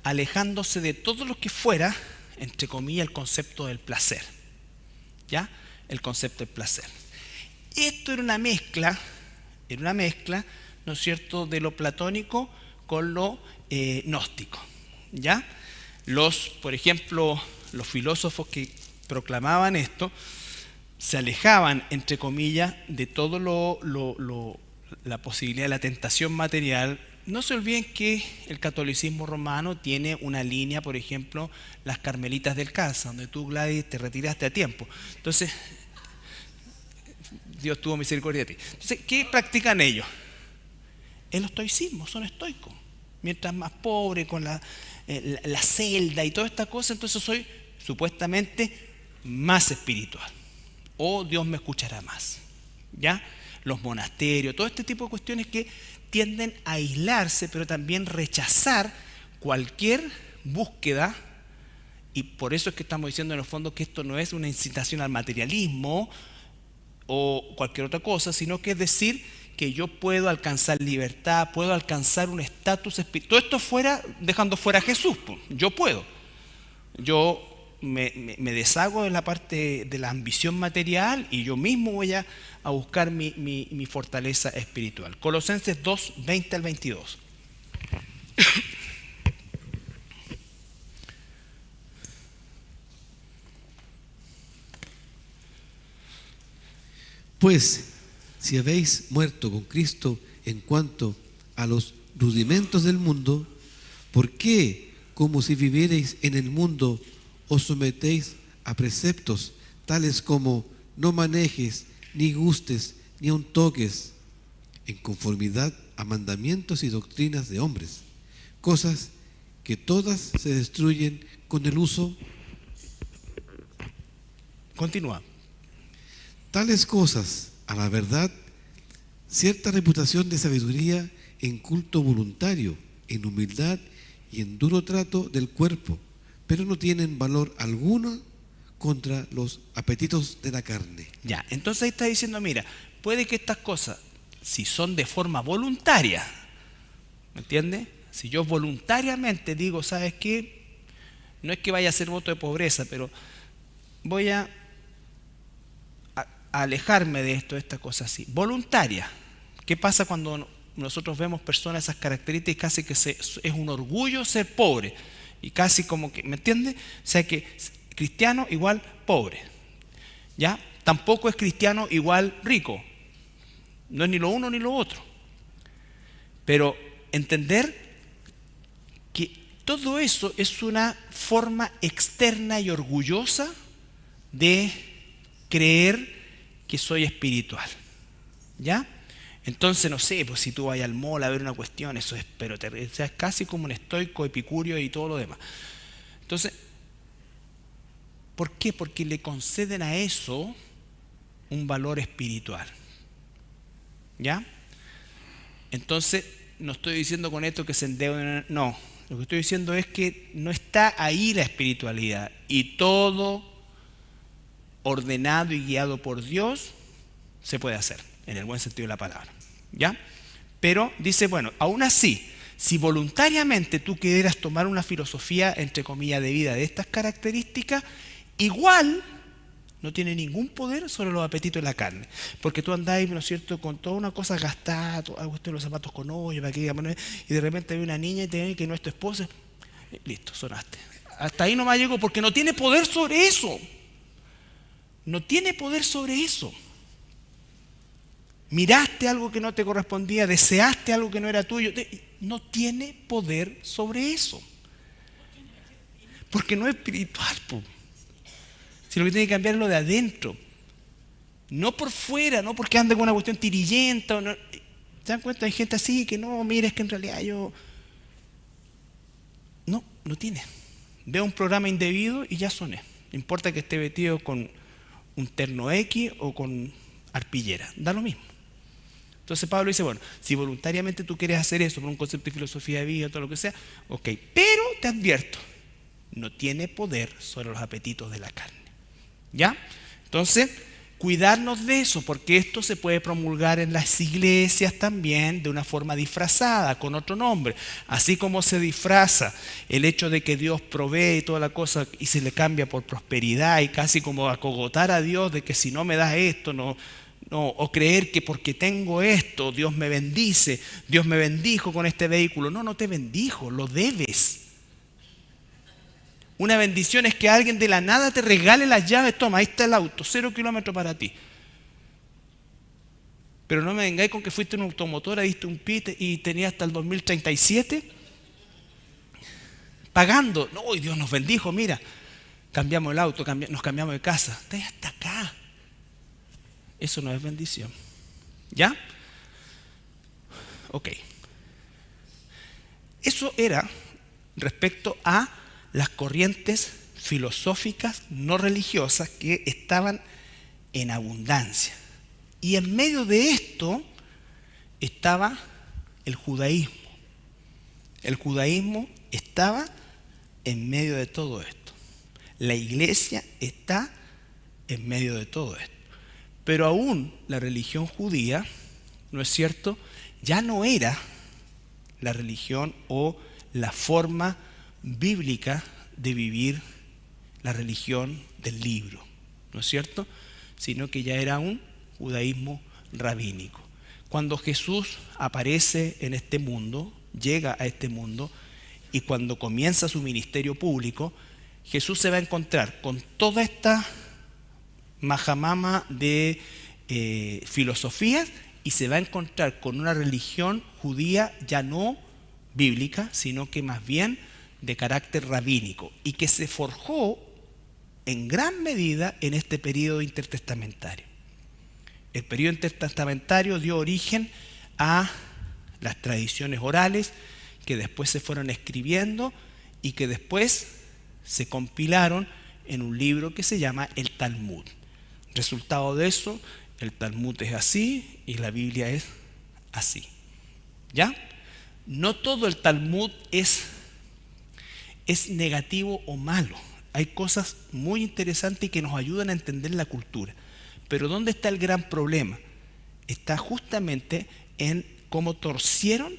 alejándose de todo lo que fuera, entre comillas, el concepto del placer, ¿ya? El concepto del placer. Esto era una mezcla, ¿no es cierto?, de lo platónico con lo gnóstico, ¿ya? Por ejemplo, los filósofos que proclamaban esto se alejaban, entre comillas, de todo la posibilidad de la tentación material. No se olviden que el catolicismo romano tiene una línea, por ejemplo, las Carmelitas del Calza, donde tú, Gladys, te retiraste a tiempo. Entonces, Dios tuvo misericordia de ti. Entonces, ¿qué practican ellos? el estoicismo, son estoicos. Mientras más pobre, con la celda y toda esta cosa, entonces soy supuestamente más espiritual. O Dios me escuchará más. ¿Ya? Los monasterios, todo este tipo de cuestiones que tienden a aislarse, pero también rechazar cualquier búsqueda. Y por eso es que estamos diciendo en el fondo que esto no es una incitación al materialismo o cualquier otra cosa, sino que es decir que yo puedo alcanzar libertad, puedo alcanzar un estatus espiritual. Todo esto fuera, dejando fuera a Jesús, pues. Yo puedo. Yo me deshago de la parte de la ambición material y yo mismo voy a buscar mi fortaleza espiritual. Colosenses 2, 20 al 22. Pues, si habéis muerto con Cristo en cuanto a los rudimentos del mundo, ¿por qué, como si vivierais en el mundo, os sometéis a preceptos tales como no manejes, ni gustes, ni aun toques, en conformidad a mandamientos y doctrinas de hombres, cosas que todas se destruyen con el uso? Continúa. Tales cosas, a la verdad, cierta reputación de sabiduría en culto voluntario, en humildad y en duro trato del cuerpo, pero no tienen valor alguno contra los apetitos de la carne. Ya, entonces ahí está diciendo, mira, puede que estas cosas, si son de forma voluntaria, ¿me entiendes? Si yo voluntariamente digo, ¿sabes qué? No es que vaya a hacer voto de pobreza, pero voy a alejarme de esto, de esta cosa así. Voluntaria. ¿Qué pasa cuando nosotros vemos personas esas características? Casi que es un orgullo ser pobre. Y casi como que, ¿me entiendes? O sea que cristiano igual pobre. ¿Ya? Tampoco es cristiano igual rico. No es ni lo uno ni lo otro. Pero entender que todo eso es una forma externa y orgullosa de creer que soy espiritual. ¿Ya? Entonces, no sé, pues si tú vas al mall a ver una cuestión, eso es, pero o sea, es casi como un estoico, epicurio y todo lo demás. Entonces, ¿por qué? Porque le conceden a eso un valor espiritual. ¿Ya? Entonces, no estoy diciendo con esto que se endeuden, no. Lo que estoy diciendo es que no está ahí la espiritualidad. Y todo ordenado y guiado por Dios se puede hacer, en el buen sentido de la palabra. ¿Ya? Pero dice, bueno, aún así, si voluntariamente tú quieras tomar una filosofía, entre comillas, de vida de estas características, igual no tiene ningún poder sobre los apetitos de la carne. Porque tú andás, ¿no es cierto?, con toda una cosa gastada, los zapatos con hoyo, y de repente hay una niña y te ven que no es tu esposa, listo, sonaste. Hasta ahí nomás llego porque no tiene poder sobre eso. No tiene poder sobre eso. Miraste algo que no te correspondía, deseaste algo que no era tuyo, no tiene poder sobre eso. Porque no es espiritual, po. Si lo que tiene que cambiar es lo de adentro. No por fuera, no porque ande con una cuestión tirillenta. No. ¿Se dan cuenta? Hay gente así que no, mira, es que en realidad yo... No tiene. Veo un programa indebido y ya soné. No importa que esté vestido con un terno X o con arpillera, da lo mismo. Entonces Pablo dice, bueno, si voluntariamente tú quieres hacer eso por un concepto de filosofía de vida o todo lo que sea, ok, pero te advierto, no tiene poder sobre los apetitos de la carne. ¿Ya? Entonces, cuidarnos de eso, porque esto se puede promulgar en las iglesias también de una forma disfrazada, con otro nombre. Así como se disfraza el hecho de que Dios provee y toda la cosa y se le cambia por prosperidad y casi como acogotar a Dios de que si no me das esto, no, o creer que porque tengo esto, Dios me bendice, Dios me bendijo con este vehículo. No te bendijo, lo debes. Una bendición es que alguien de la nada te regale las llaves, toma, ahí está el auto, 0 kilómetros para ti. Pero no me vengáis con que fuiste una automotora, diste un pit y tenías hasta el 2037 pagando. No, y Dios nos bendijo, mira, cambiamos el auto, nos cambiamos de casa. Está hasta acá. Eso no es bendición. ¿Ya? Ok. eso era respecto a las corrientes filosóficas no religiosas que estaban en abundancia. Y en medio de esto estaba el judaísmo. El judaísmo estaba en medio de todo esto. La iglesia está en medio de todo esto. Pero aún la religión judía, ¿no es cierto?, ya no era la religión o la forma bíblica de vivir la religión del libro, ¿no es cierto?, sino que ya era un judaísmo rabínico. Cuando Jesús aparece en este mundo, llega a este mundo, y cuando comienza su ministerio público, Jesús se va a encontrar con toda esta majamama de filosofías y se va a encontrar con una religión judía ya no bíblica, sino que más bien de carácter rabínico y que se forjó en gran medida en este periodo intertestamentario. El periodo intertestamentario dio origen a las tradiciones orales que después se fueron escribiendo y que después se compilaron en un libro que se llama el Talmud. Resultado de eso, el Talmud es así y la Biblia es así. ¿Ya? No todo el Talmud es negativo o malo. Hay cosas muy interesantes que nos ayudan a entender la cultura. Pero ¿dónde está el gran problema? Está justamente en cómo torcieron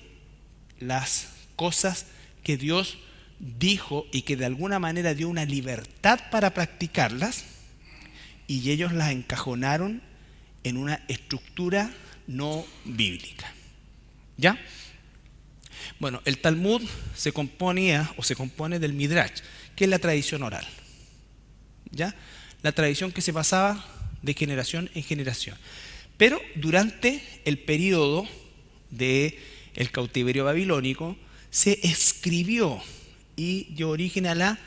las cosas que Dios dijo y que de alguna manera dio una libertad para practicarlas, y ellos las encajonaron en una estructura no bíblica. ¿Ya? Bueno, el Talmud se compone del Midrash, que es la tradición oral. ¿Ya? La tradición que se pasaba de generación en generación. Pero durante el periodo del cautiverio babilónico se escribió y dio origen a la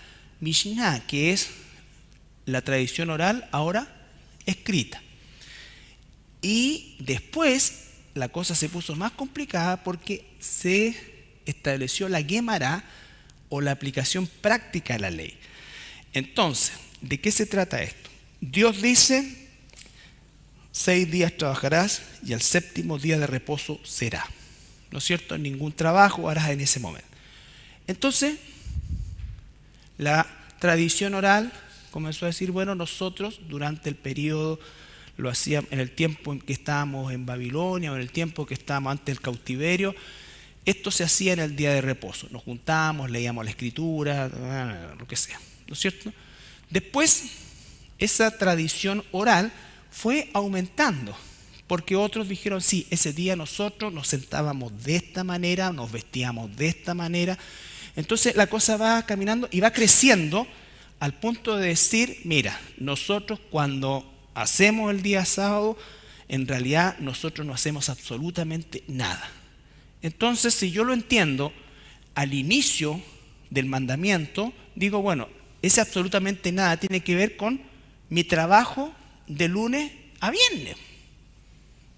Mishnah, que es la tradición oral ahora escrita. Y después la cosa se puso más complicada porque se estableció la Guemará o la aplicación práctica de la ley. Entonces, ¿de qué se trata esto? Dios dice: 6 días trabajarás y al 7º día de reposo será. ¿No es cierto? Ningún trabajo harás en ese momento. Entonces, la tradición oral comenzó a decir, bueno, nosotros durante el periodo, lo hacíamos en el tiempo en que estábamos en Babilonia o en el tiempo que estábamos antes del cautiverio, esto se hacía en el día de reposo. Nos juntábamos, leíamos la escritura, lo que sea, ¿no es cierto? Después, esa tradición oral fue aumentando, porque otros dijeron, sí, ese día nosotros nos sentábamos de esta manera, nos vestíamos de esta manera. Entonces la cosa va caminando y va creciendo al punto de decir, mira, nosotros cuando hacemos el día sábado, en realidad nosotros no hacemos absolutamente nada. Entonces, si yo lo entiendo al inicio del mandamiento, digo, bueno, ese absolutamente nada tiene que ver con mi trabajo de lunes a viernes.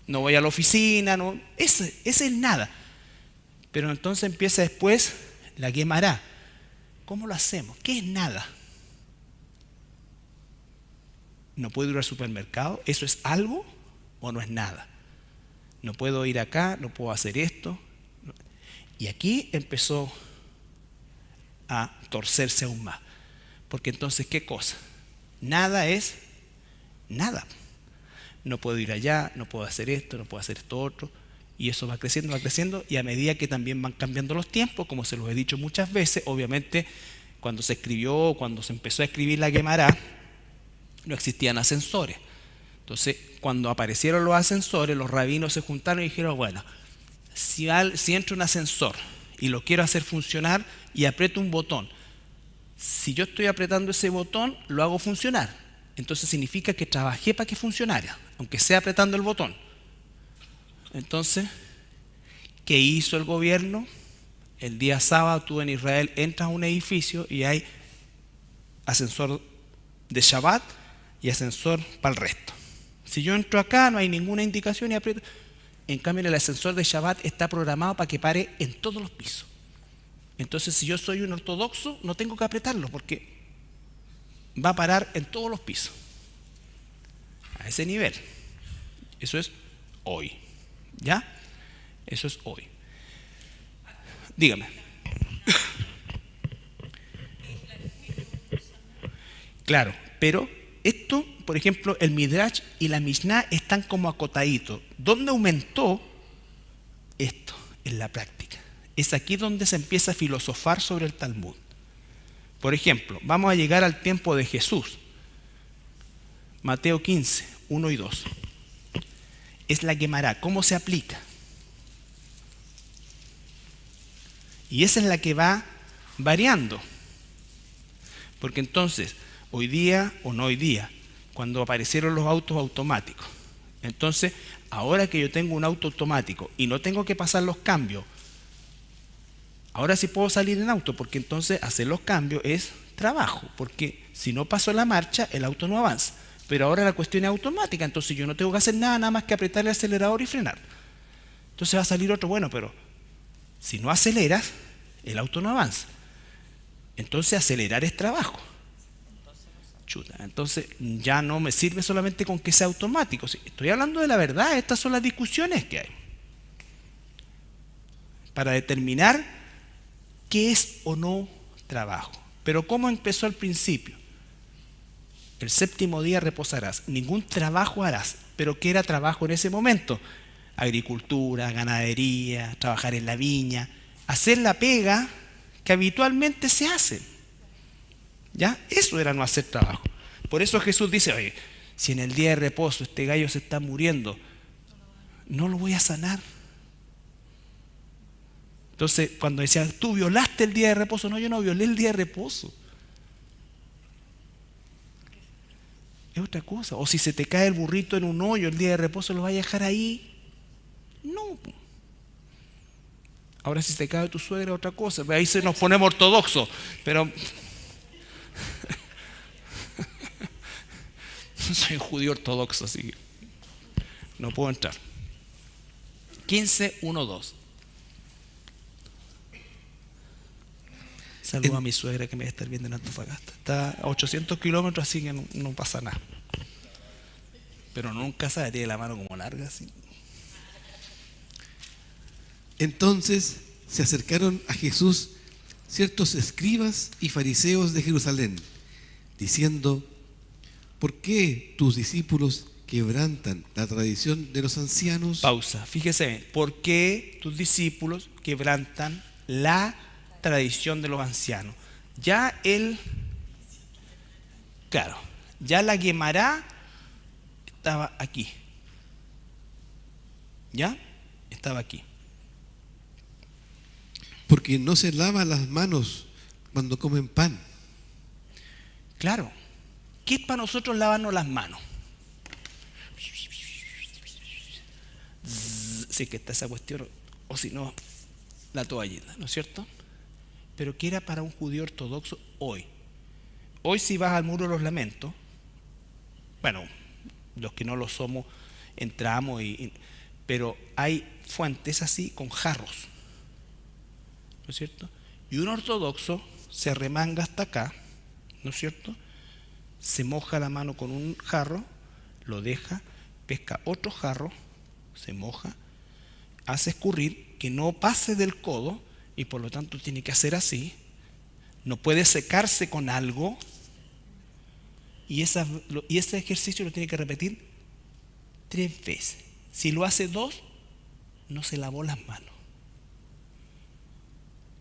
No voy a la oficina, no, ese es nada. Pero entonces empieza después la Guemará. ¿Cómo lo hacemos? ¿Qué es nada? ¿No puedo ir al supermercado? ¿Eso es algo o no es nada? No puedo ir acá, no puedo hacer esto. Y aquí empezó a torcerse aún más. Porque entonces, ¿qué cosa? Nada es nada. No puedo ir allá, no puedo hacer esto, no puedo hacer esto otro. Y eso va creciendo, y a medida que también van cambiando los tiempos, como se los he dicho muchas veces, obviamente cuando se escribió, cuando se empezó a escribir la Guemará, no existían ascensores. Entonces, cuando aparecieron los ascensores, los rabinos se juntaron y dijeron, bueno, si entra un ascensor y lo quiero hacer funcionar y aprieto un botón, si yo estoy apretando ese botón, lo hago funcionar. Entonces significa que trabajé para que funcionara, aunque sea apretando el botón. Entonces, ¿qué hizo el gobierno? El día sábado tú en Israel entras a un edificio y hay ascensor de Shabbat y ascensor para el resto. Si yo entro acá no hay ninguna indicación y aprieto. En cambio el ascensor de Shabbat está programado para que pare en todos los pisos. Entonces, si yo soy un ortodoxo, no tengo que apretarlo porque va a parar en todos los pisos. A ese nivel. Eso es hoy. ¿Ya? Eso es hoy. Dígame. Claro, pero esto, por ejemplo, el Midrash y la Mishnah están como acotaditos. ¿Dónde aumentó esto? En la práctica. Es aquí donde se empieza a filosofar sobre el Talmud. Por ejemplo, vamos a llegar al tiempo de Jesús. Mateo 15, 1 y 2. Es la Gemara. ¿Cómo se aplica? Y esa es la que va variando. Porque entonces, hoy día o no hoy día, cuando aparecieron los autos automáticos, entonces, ahora que yo tengo un auto automático y no tengo que pasar los cambios, ahora sí puedo salir en auto, porque entonces hacer los cambios es trabajo, porque si no paso la marcha, el auto no avanza. Pero ahora la cuestión es automática, entonces yo no tengo que hacer nada más que apretar el acelerador y frenar. Entonces va a salir otro, bueno, pero si no aceleras, el auto no avanza. Entonces acelerar es trabajo. Chuta, entonces ya no me sirve solamente con que sea automático. Estoy hablando de la verdad, estas son las discusiones que hay. Para determinar qué es o no trabajo. Pero ¿cómo empezó al principio? El séptimo día reposarás, ningún trabajo harás. ¿Pero qué era trabajo en ese momento? Agricultura, ganadería, trabajar en la viña, hacer la pega que habitualmente se hace. ¿Ya? Eso era no hacer trabajo. Por eso Jesús dice, oye, si en el día de reposo este gallo se está muriendo, no lo voy a sanar. Entonces, cuando decía, tú violaste el día de reposo, no, yo no violé el día de reposo. Es otra cosa. O si se te cae el burrito en un hoyo el día de reposo, ¿lo vas a dejar ahí? No. Ahora si se te cae tu suegra, otra cosa. Ahí se nos ponemos ortodoxos. Pero soy judío ortodoxo, así que no puedo entrar. 15, 1, 2. Saludo a mi suegra que me debe estar viendo en Antofagasta. Está a 800 kilómetros, así que no pasa nada. Pero nunca sabe, tiene la mano como larga, así. Entonces se acercaron a Jesús ciertos escribas y fariseos de Jerusalén, diciendo, ¿por qué tus discípulos quebrantan la tradición de los ancianos? Pausa, fíjese bien. ¿Por qué tus discípulos quebrantan la tradición de los ancianos? Ya la Guemará estaba aquí. ¿Ya? Estaba aquí. Porque no se lavan las manos cuando comen pan. Claro. ¿Qué es para nosotros lavarnos las manos? Si es que está esa cuestión, o si no, la toallita, ¿no es cierto? Pero ¿qué era para un judío ortodoxo hoy? Hoy si vas al Muro de los Lamentos, bueno, los que no lo somos entramos, pero hay fuentes así con jarros, ¿no es cierto? Y un ortodoxo se remanga hasta acá, ¿no es cierto? Se moja la mano con un jarro, lo deja, pesca otro jarro, se moja, hace escurrir, que no pase del codo, y por lo tanto tiene que hacer así, no puede secarse con algo, y ese ejercicio lo tiene que repetir 3 veces. Si lo hace 2, no se lavó las manos.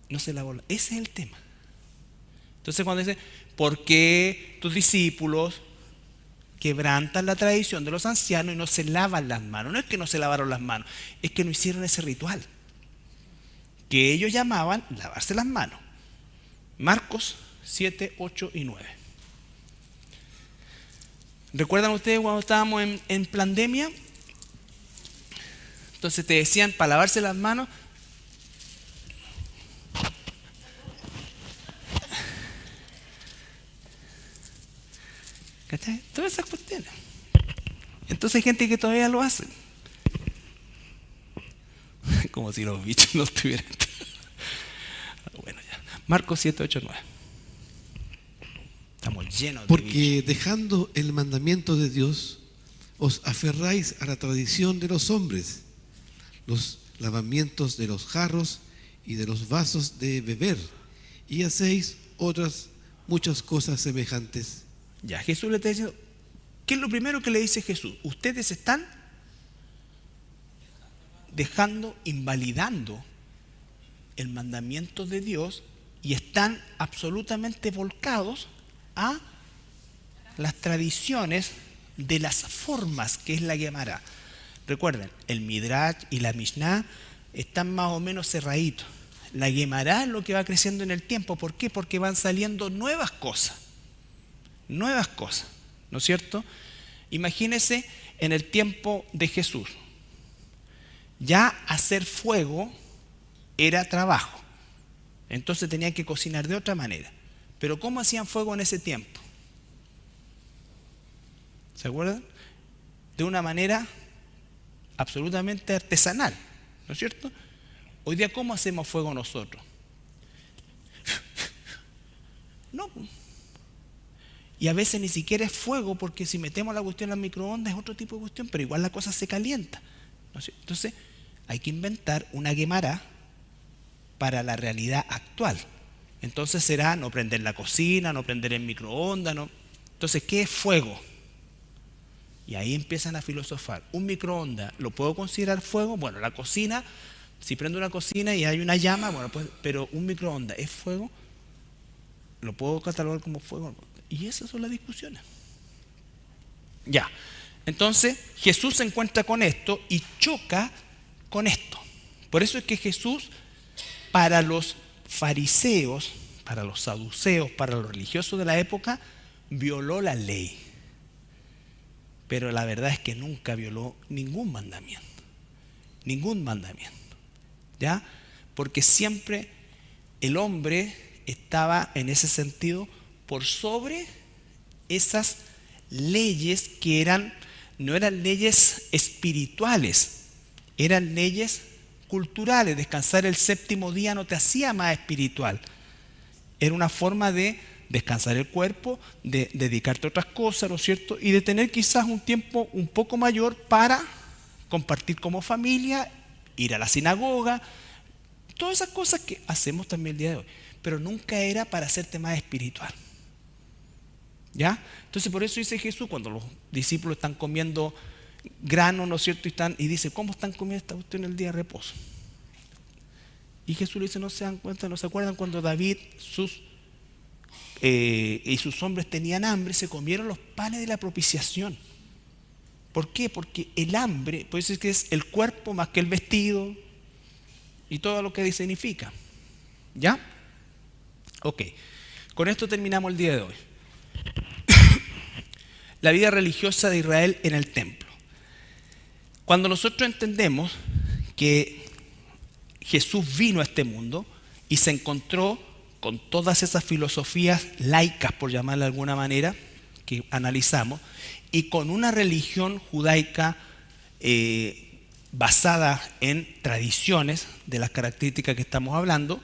Ese es el tema. Entonces cuando dice, ¿por qué tus discípulos quebrantan la tradición de los ancianos y no se lavan las manos? No es que no se lavaron las manos, es que no hicieron ese ritual que ellos llamaban lavarse las manos. Marcos 7, 8 y 9. ¿Recuerdan ustedes cuando estábamos en pandemia? Entonces te decían para lavarse las manos, ¿cachai? Todas esas cuestiones. Entonces hay gente que todavía lo hace. Como si los bichos no estuvieran. Bueno, ya. Marcos 7, 8, 9. Estamos llenos de Porque dejando el mandamiento de Dios, os aferráis a la tradición de los hombres, los lavamientos de los jarros y de los vasos de beber, y hacéis otras muchas cosas semejantes. Ya, Jesús le está diciendo, ¿qué es lo primero que le dice Jesús? Ustedes están dejando, invalidando el mandamiento de Dios y están absolutamente volcados a las tradiciones de las formas que es la Gemara. Recuerden, el Midrash y la Mishnah están más o menos cerraditos. La Gemara es lo que va creciendo en el tiempo. ¿Por qué? Porque van saliendo nuevas cosas, ¿no es cierto? Imagínense en el tiempo de Jesús. Ya hacer fuego era trabajo. Entonces tenían que cocinar de otra manera. Pero ¿cómo hacían fuego en ese tiempo? ¿Se acuerdan? De una manera absolutamente artesanal, ¿no es cierto? Hoy día, ¿cómo hacemos fuego nosotros? No. Y a veces ni siquiera es fuego, porque si metemos la cuestión en las microondas es otro tipo de cuestión, pero igual la cosa se calienta, ¿no es cierto? Entonces hay que inventar una Gemara para la realidad actual. Entonces será no prender la cocina, no prender el microondas, no. Entonces, ¿qué es fuego? Y ahí empiezan a filosofar. ¿Un microondas lo puedo considerar fuego? Bueno, la cocina, si prendo una cocina y hay una llama, bueno, pues, pero un microondas ¿es fuego? ¿Lo puedo catalogar como fuego? Y esas son las discusiones. Ya, entonces Jesús se encuentra con esto y choca con esto. Por eso es que Jesús, para los fariseos, para los saduceos, para los religiosos de la época, violó la ley. Pero la verdad es que nunca violó ningún mandamiento. Ningún mandamiento. ¿Ya? Porque siempre el hombre estaba en ese sentido por sobre esas leyes que no eran leyes espirituales, eran leyes culturales. Descansar el séptimo día no te hacía más espiritual. Era una forma de descansar el cuerpo, de dedicarte a otras cosas, ¿no es cierto? Y de tener quizás un tiempo un poco mayor para compartir como familia, ir a la sinagoga, todas esas cosas que hacemos también el día de hoy. Pero nunca era para hacerte más espiritual. ¿Ya? Entonces por eso dice Jesús, cuando los discípulos están comiendo grano, ¿no es cierto? Y dice, ¿cómo están comiendo esta cuestión el día de reposo? Y Jesús le dice, no se dan cuenta, no se acuerdan cuando David y sus hombres tenían hambre, se comieron los panes de la propiciación. ¿Por qué? Porque el hambre, por eso es que es el cuerpo más que el vestido y todo lo que significa. ¿Ya? Ok, con esto terminamos el día de hoy. La vida religiosa de Israel en el templo. Cuando nosotros entendemos que Jesús vino a este mundo y se encontró con todas esas filosofías laicas, por llamarla de alguna manera, que analizamos, y con una religión judaica basada en tradiciones de las características que estamos hablando,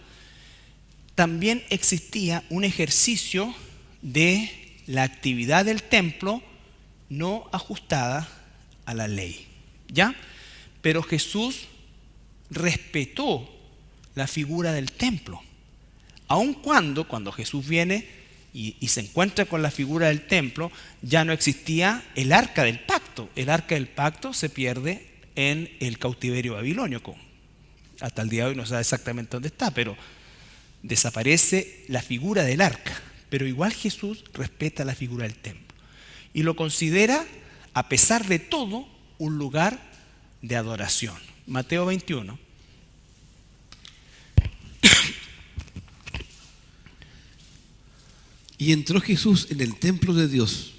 también existía un ejercicio de la actividad del templo no ajustada a la ley, ¿ya? Pero Jesús respetó la figura del templo, aun cuando Jesús viene y se encuentra con la figura del templo, ya no existía el arca del pacto. El arca del pacto se pierde en el cautiverio babilónico. Hasta el día de hoy no se sabe exactamente dónde está, pero desaparece la figura del arca. Pero igual Jesús respeta la figura del templo y lo considera, a pesar de todo, un lugar de adoración. Mateo 21. Y entró Jesús en el templo de Dios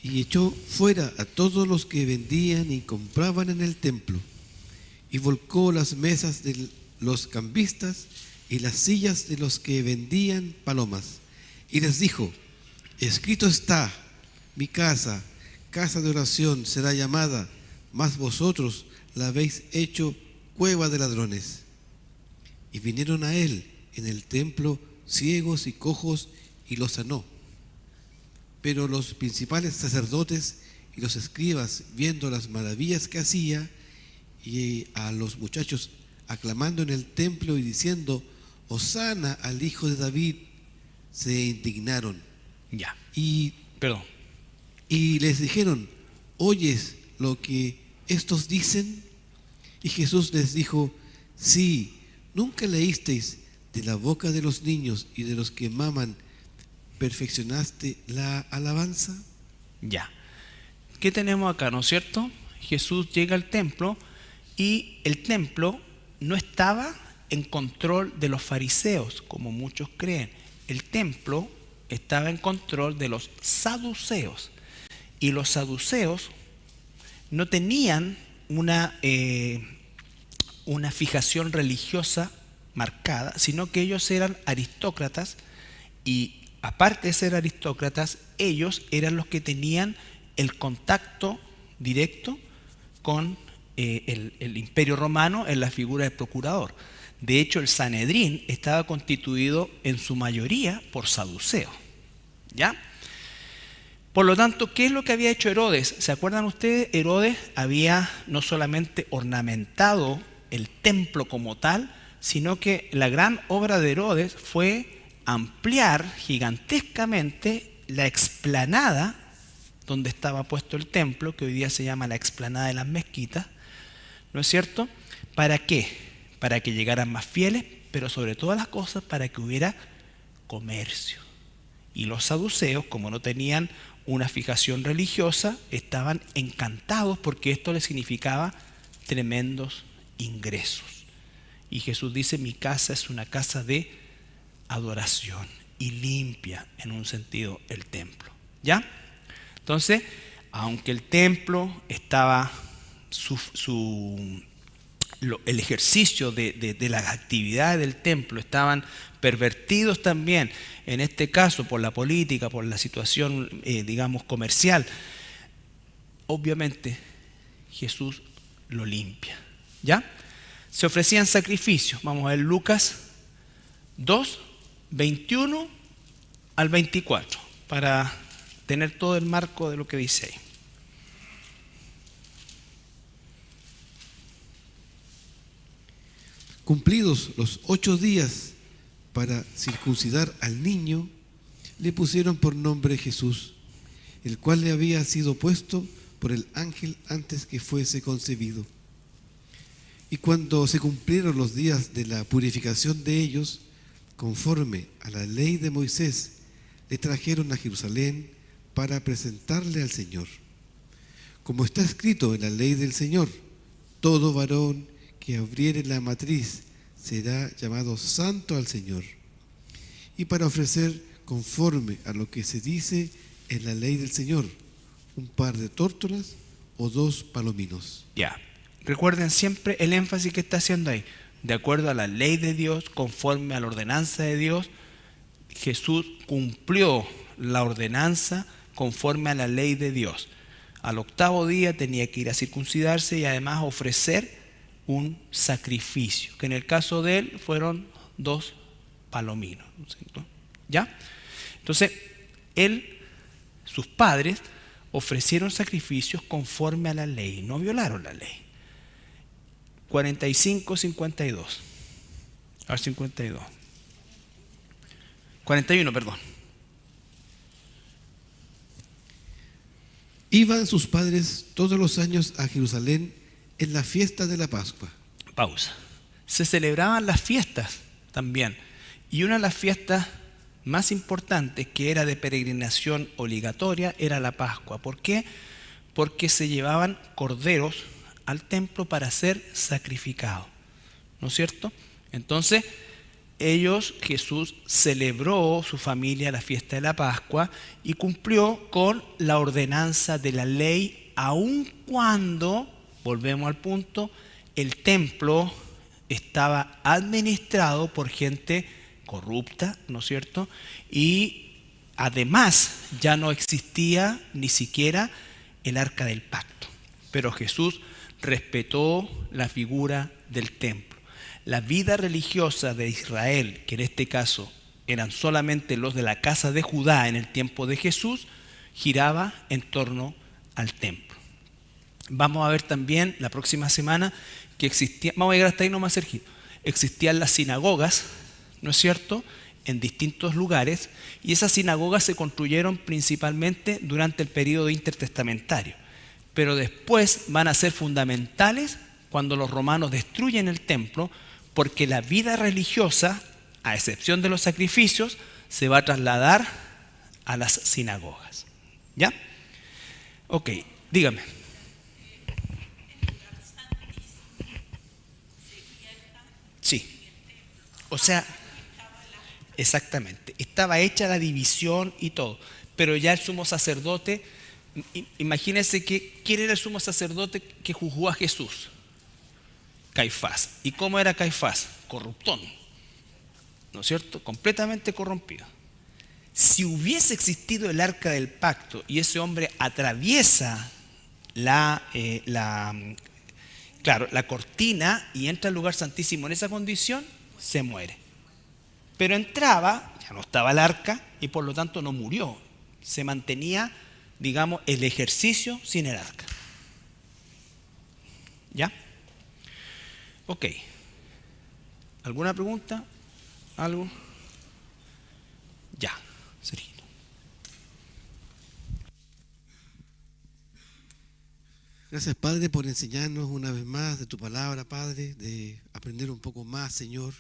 y echó fuera a todos los que vendían y compraban en el templo, y volcó las mesas de los cambistas y las sillas de los que vendían palomas, y les dijo: escrito está, mi casa, casa de oración será llamada, mas vosotros la habéis hecho cueva de ladrones. Y vinieron a él en el templo ciegos y cojos y los sanó. Pero los principales sacerdotes y los escribas, viendo las maravillas que hacía, y a los muchachos aclamando en el templo y diciendo: Hosana al Hijo de David, se indignaron. Ya. Y Perdón. les dijeron: ¿oyes lo que estos dicen? Y Jesús les dijo: sí, ¿nunca leísteis de la boca de los niños y de los que maman perfeccionaste la alabanza? Ya. ¿Qué tenemos acá, no es cierto? Jesús llega al templo y el templo no estaba en control de los fariseos, como muchos creen. El templo estaba en control de los saduceos. Y los saduceos no tenían una fijación religiosa marcada, sino que ellos eran aristócratas y aparte de ser aristócratas, ellos eran los que tenían el contacto directo con el Imperio Romano en la figura del procurador. De hecho, el Sanedrín estaba constituido en su mayoría por saduceos. ¿Ya? Por lo tanto, ¿qué es lo que había hecho Herodes? ¿Se acuerdan ustedes? Herodes había no solamente ornamentado el templo como tal, sino que la gran obra de Herodes fue ampliar gigantescamente la explanada donde estaba puesto el templo, que hoy día se llama la explanada de las mezquitas, ¿no es cierto? ¿Para qué? Para que llegaran más fieles, pero sobre todas las cosas para que hubiera comercio. Y los saduceos, como no tenían una fijación religiosa, estaban encantados porque esto les significaba tremendos ingresos. Y Jesús dice: mi casa es una casa de adoración, y limpia en un sentido el templo. ¿Ya? Entonces, aunque el templo estaba el ejercicio de las actividades del templo estaban pervertidos también, en este caso por la política, por la situación digamos comercial, obviamente Jesús lo limpia. ¿Ya? Se ofrecían sacrificios. Vamos a ver Lucas 2, 21 al 24 para tener todo el marco de lo que dice ahí. Cumplidos los 8 días para circuncidar al niño, le pusieron por nombre Jesús, el cual le había sido puesto por el ángel antes que fuese concebido. Y cuando se cumplieron los días de la purificación de ellos, conforme a la ley de Moisés, le trajeron a Jerusalén para presentarle al Señor. Como está escrito en la ley del Señor: todo varón que abriere la matriz será llamado santo al Señor. Y para ofrecer, conforme a lo que se dice en la ley del Señor, un par de tórtolas o 2 palominos. Ya, recuerden siempre el énfasis que está haciendo ahí. De acuerdo a la ley de Dios, conforme a la ordenanza de Dios, Jesús cumplió la ordenanza conforme a la ley de Dios. Al 8º día tenía que ir a circuncidarse y además ofrecer un sacrificio, que en el caso de él fueron 2 palominos. ¿Ya? Entonces, sus padres ofrecieron sacrificios conforme a la ley, no violaron la ley. 45, 52. A ver, 52. 41, perdón. Iban sus padres todos los años a Jerusalén en la fiesta de la Pascua. Pausa. Se celebraban las fiestas también. Y una de las fiestas más importantes, que era de peregrinación obligatoria, era la Pascua. ¿Por qué? Porque se llevaban corderos al templo para ser sacrificados, ¿no es cierto? Entonces, Jesús celebró, su familia, la fiesta de la Pascua y cumplió con la ordenanza de la ley, aun cuando, volvemos al punto, el templo estaba administrado por gente corrupta, ¿no es cierto? Y además ya no existía ni siquiera el arca del pacto. Pero Jesús respetó la figura del templo. La vida religiosa de Israel, que en este caso eran solamente los de la casa de Judá en el tiempo de Jesús, giraba en torno al templo. Vamos a ver también la próxima semana que existía, vamos a llegar hasta ahí nomás, Sergio, existían las sinagogas, ¿no es cierto?, en distintos lugares, y esas sinagogas se construyeron principalmente durante el periodo intertestamentario, pero después van a ser fundamentales cuando los romanos destruyen el templo, porque la vida religiosa, a excepción de los sacrificios, se va a trasladar a las sinagogas. ¿Ya? Ok, dígame. Sí, o sea, exactamente, estaba hecha la división y todo, pero ya el sumo sacerdote, imagínense que quién era el sumo sacerdote que juzgó a Jesús. Caifás. ¿Y cómo era Caifás? Corruptón, ¿no es cierto? Completamente corrompido. Si hubiese existido el arca del pacto y ese hombre atraviesa la cortina y entra al lugar santísimo en esa condición, se muere. Pero entraba, ya no estaba el arca y por lo tanto no murió. Se mantenía, digamos, el ejercicio sin el arca. ¿Ya? Ok. ¿Alguna pregunta? ¿Algo? Ya, Sergio. Gracias, Padre, por enseñarnos una vez más de tu palabra, Padre, de aprender un poco más, Señor,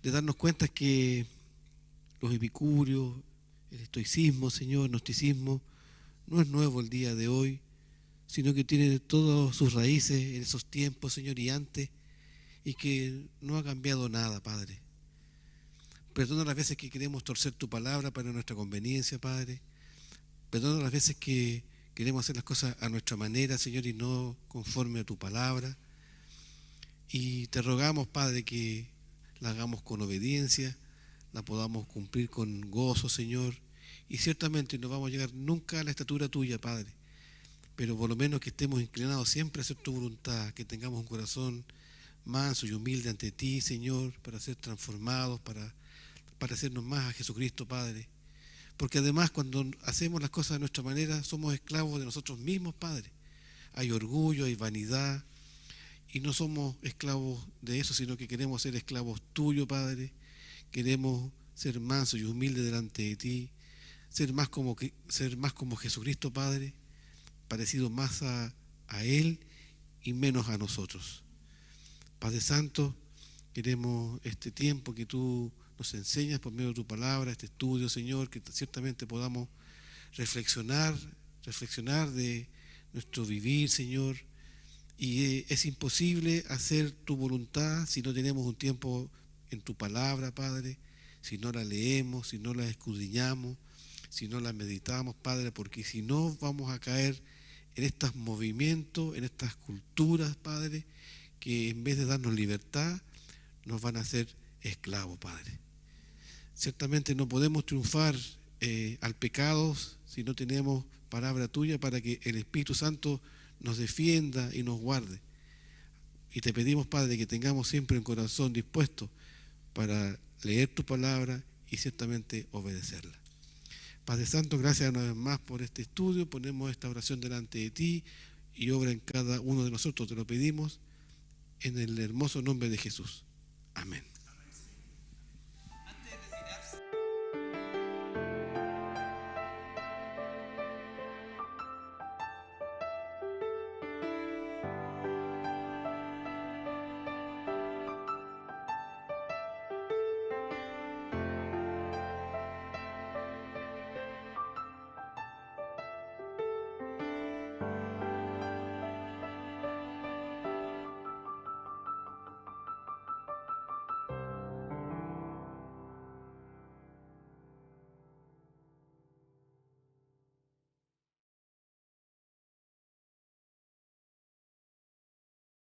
de darnos cuenta que los epicúreos, el estoicismo, Señor, el gnosticismo, no es nuevo el día de hoy, sino que tiene todas sus raíces en esos tiempos, Señor, y antes, y que no ha cambiado nada, Padre. Perdona las veces que queremos torcer tu palabra para nuestra conveniencia, Padre. Perdona las veces que queremos hacer las cosas a nuestra manera, Señor, y no conforme a tu palabra. Y te rogamos, Padre, que la hagamos con obediencia, la podamos cumplir con gozo, Señor. Y ciertamente no vamos a llegar nunca a la estatura tuya, Padre. Pero por lo menos que estemos inclinados siempre a hacer tu voluntad, que tengamos un corazón manso y humilde ante ti, Señor, para ser transformados, para parecernos más a Jesucristo, Padre. Porque además cuando hacemos las cosas de nuestra manera, somos esclavos de nosotros mismos, Padre. Hay orgullo, hay vanidad, y no somos esclavos de eso, sino que queremos ser esclavos tuyos, Padre. Queremos ser mansos y humildes delante de ti, ser más como Jesucristo, Padre, parecido más a Él y menos a nosotros. Padre Santo, queremos este tiempo que tú nos enseñas por medio de tu palabra, este estudio, Señor, que ciertamente podamos reflexionar de nuestro vivir, Señor. Y es imposible hacer tu voluntad si no tenemos un tiempo en tu palabra, Padre, si no la leemos, si no la escudriñamos, si no la meditamos, Padre, porque si no vamos a caer en estos movimientos, en estas culturas, Padre, que en vez de darnos libertad, nos van a hacer esclavos, Padre. Ciertamente no podemos triunfar al pecado si no tenemos palabra tuya para que el Espíritu Santo nos defienda y nos guarde. Y te pedimos, Padre, que tengamos siempre un corazón dispuesto para leer tu palabra y ciertamente obedecerla. Padre Santo, gracias una vez más por este estudio. Ponemos esta oración delante de ti y obra en cada uno de nosotros. Te lo pedimos en el hermoso nombre de Jesús. Amén.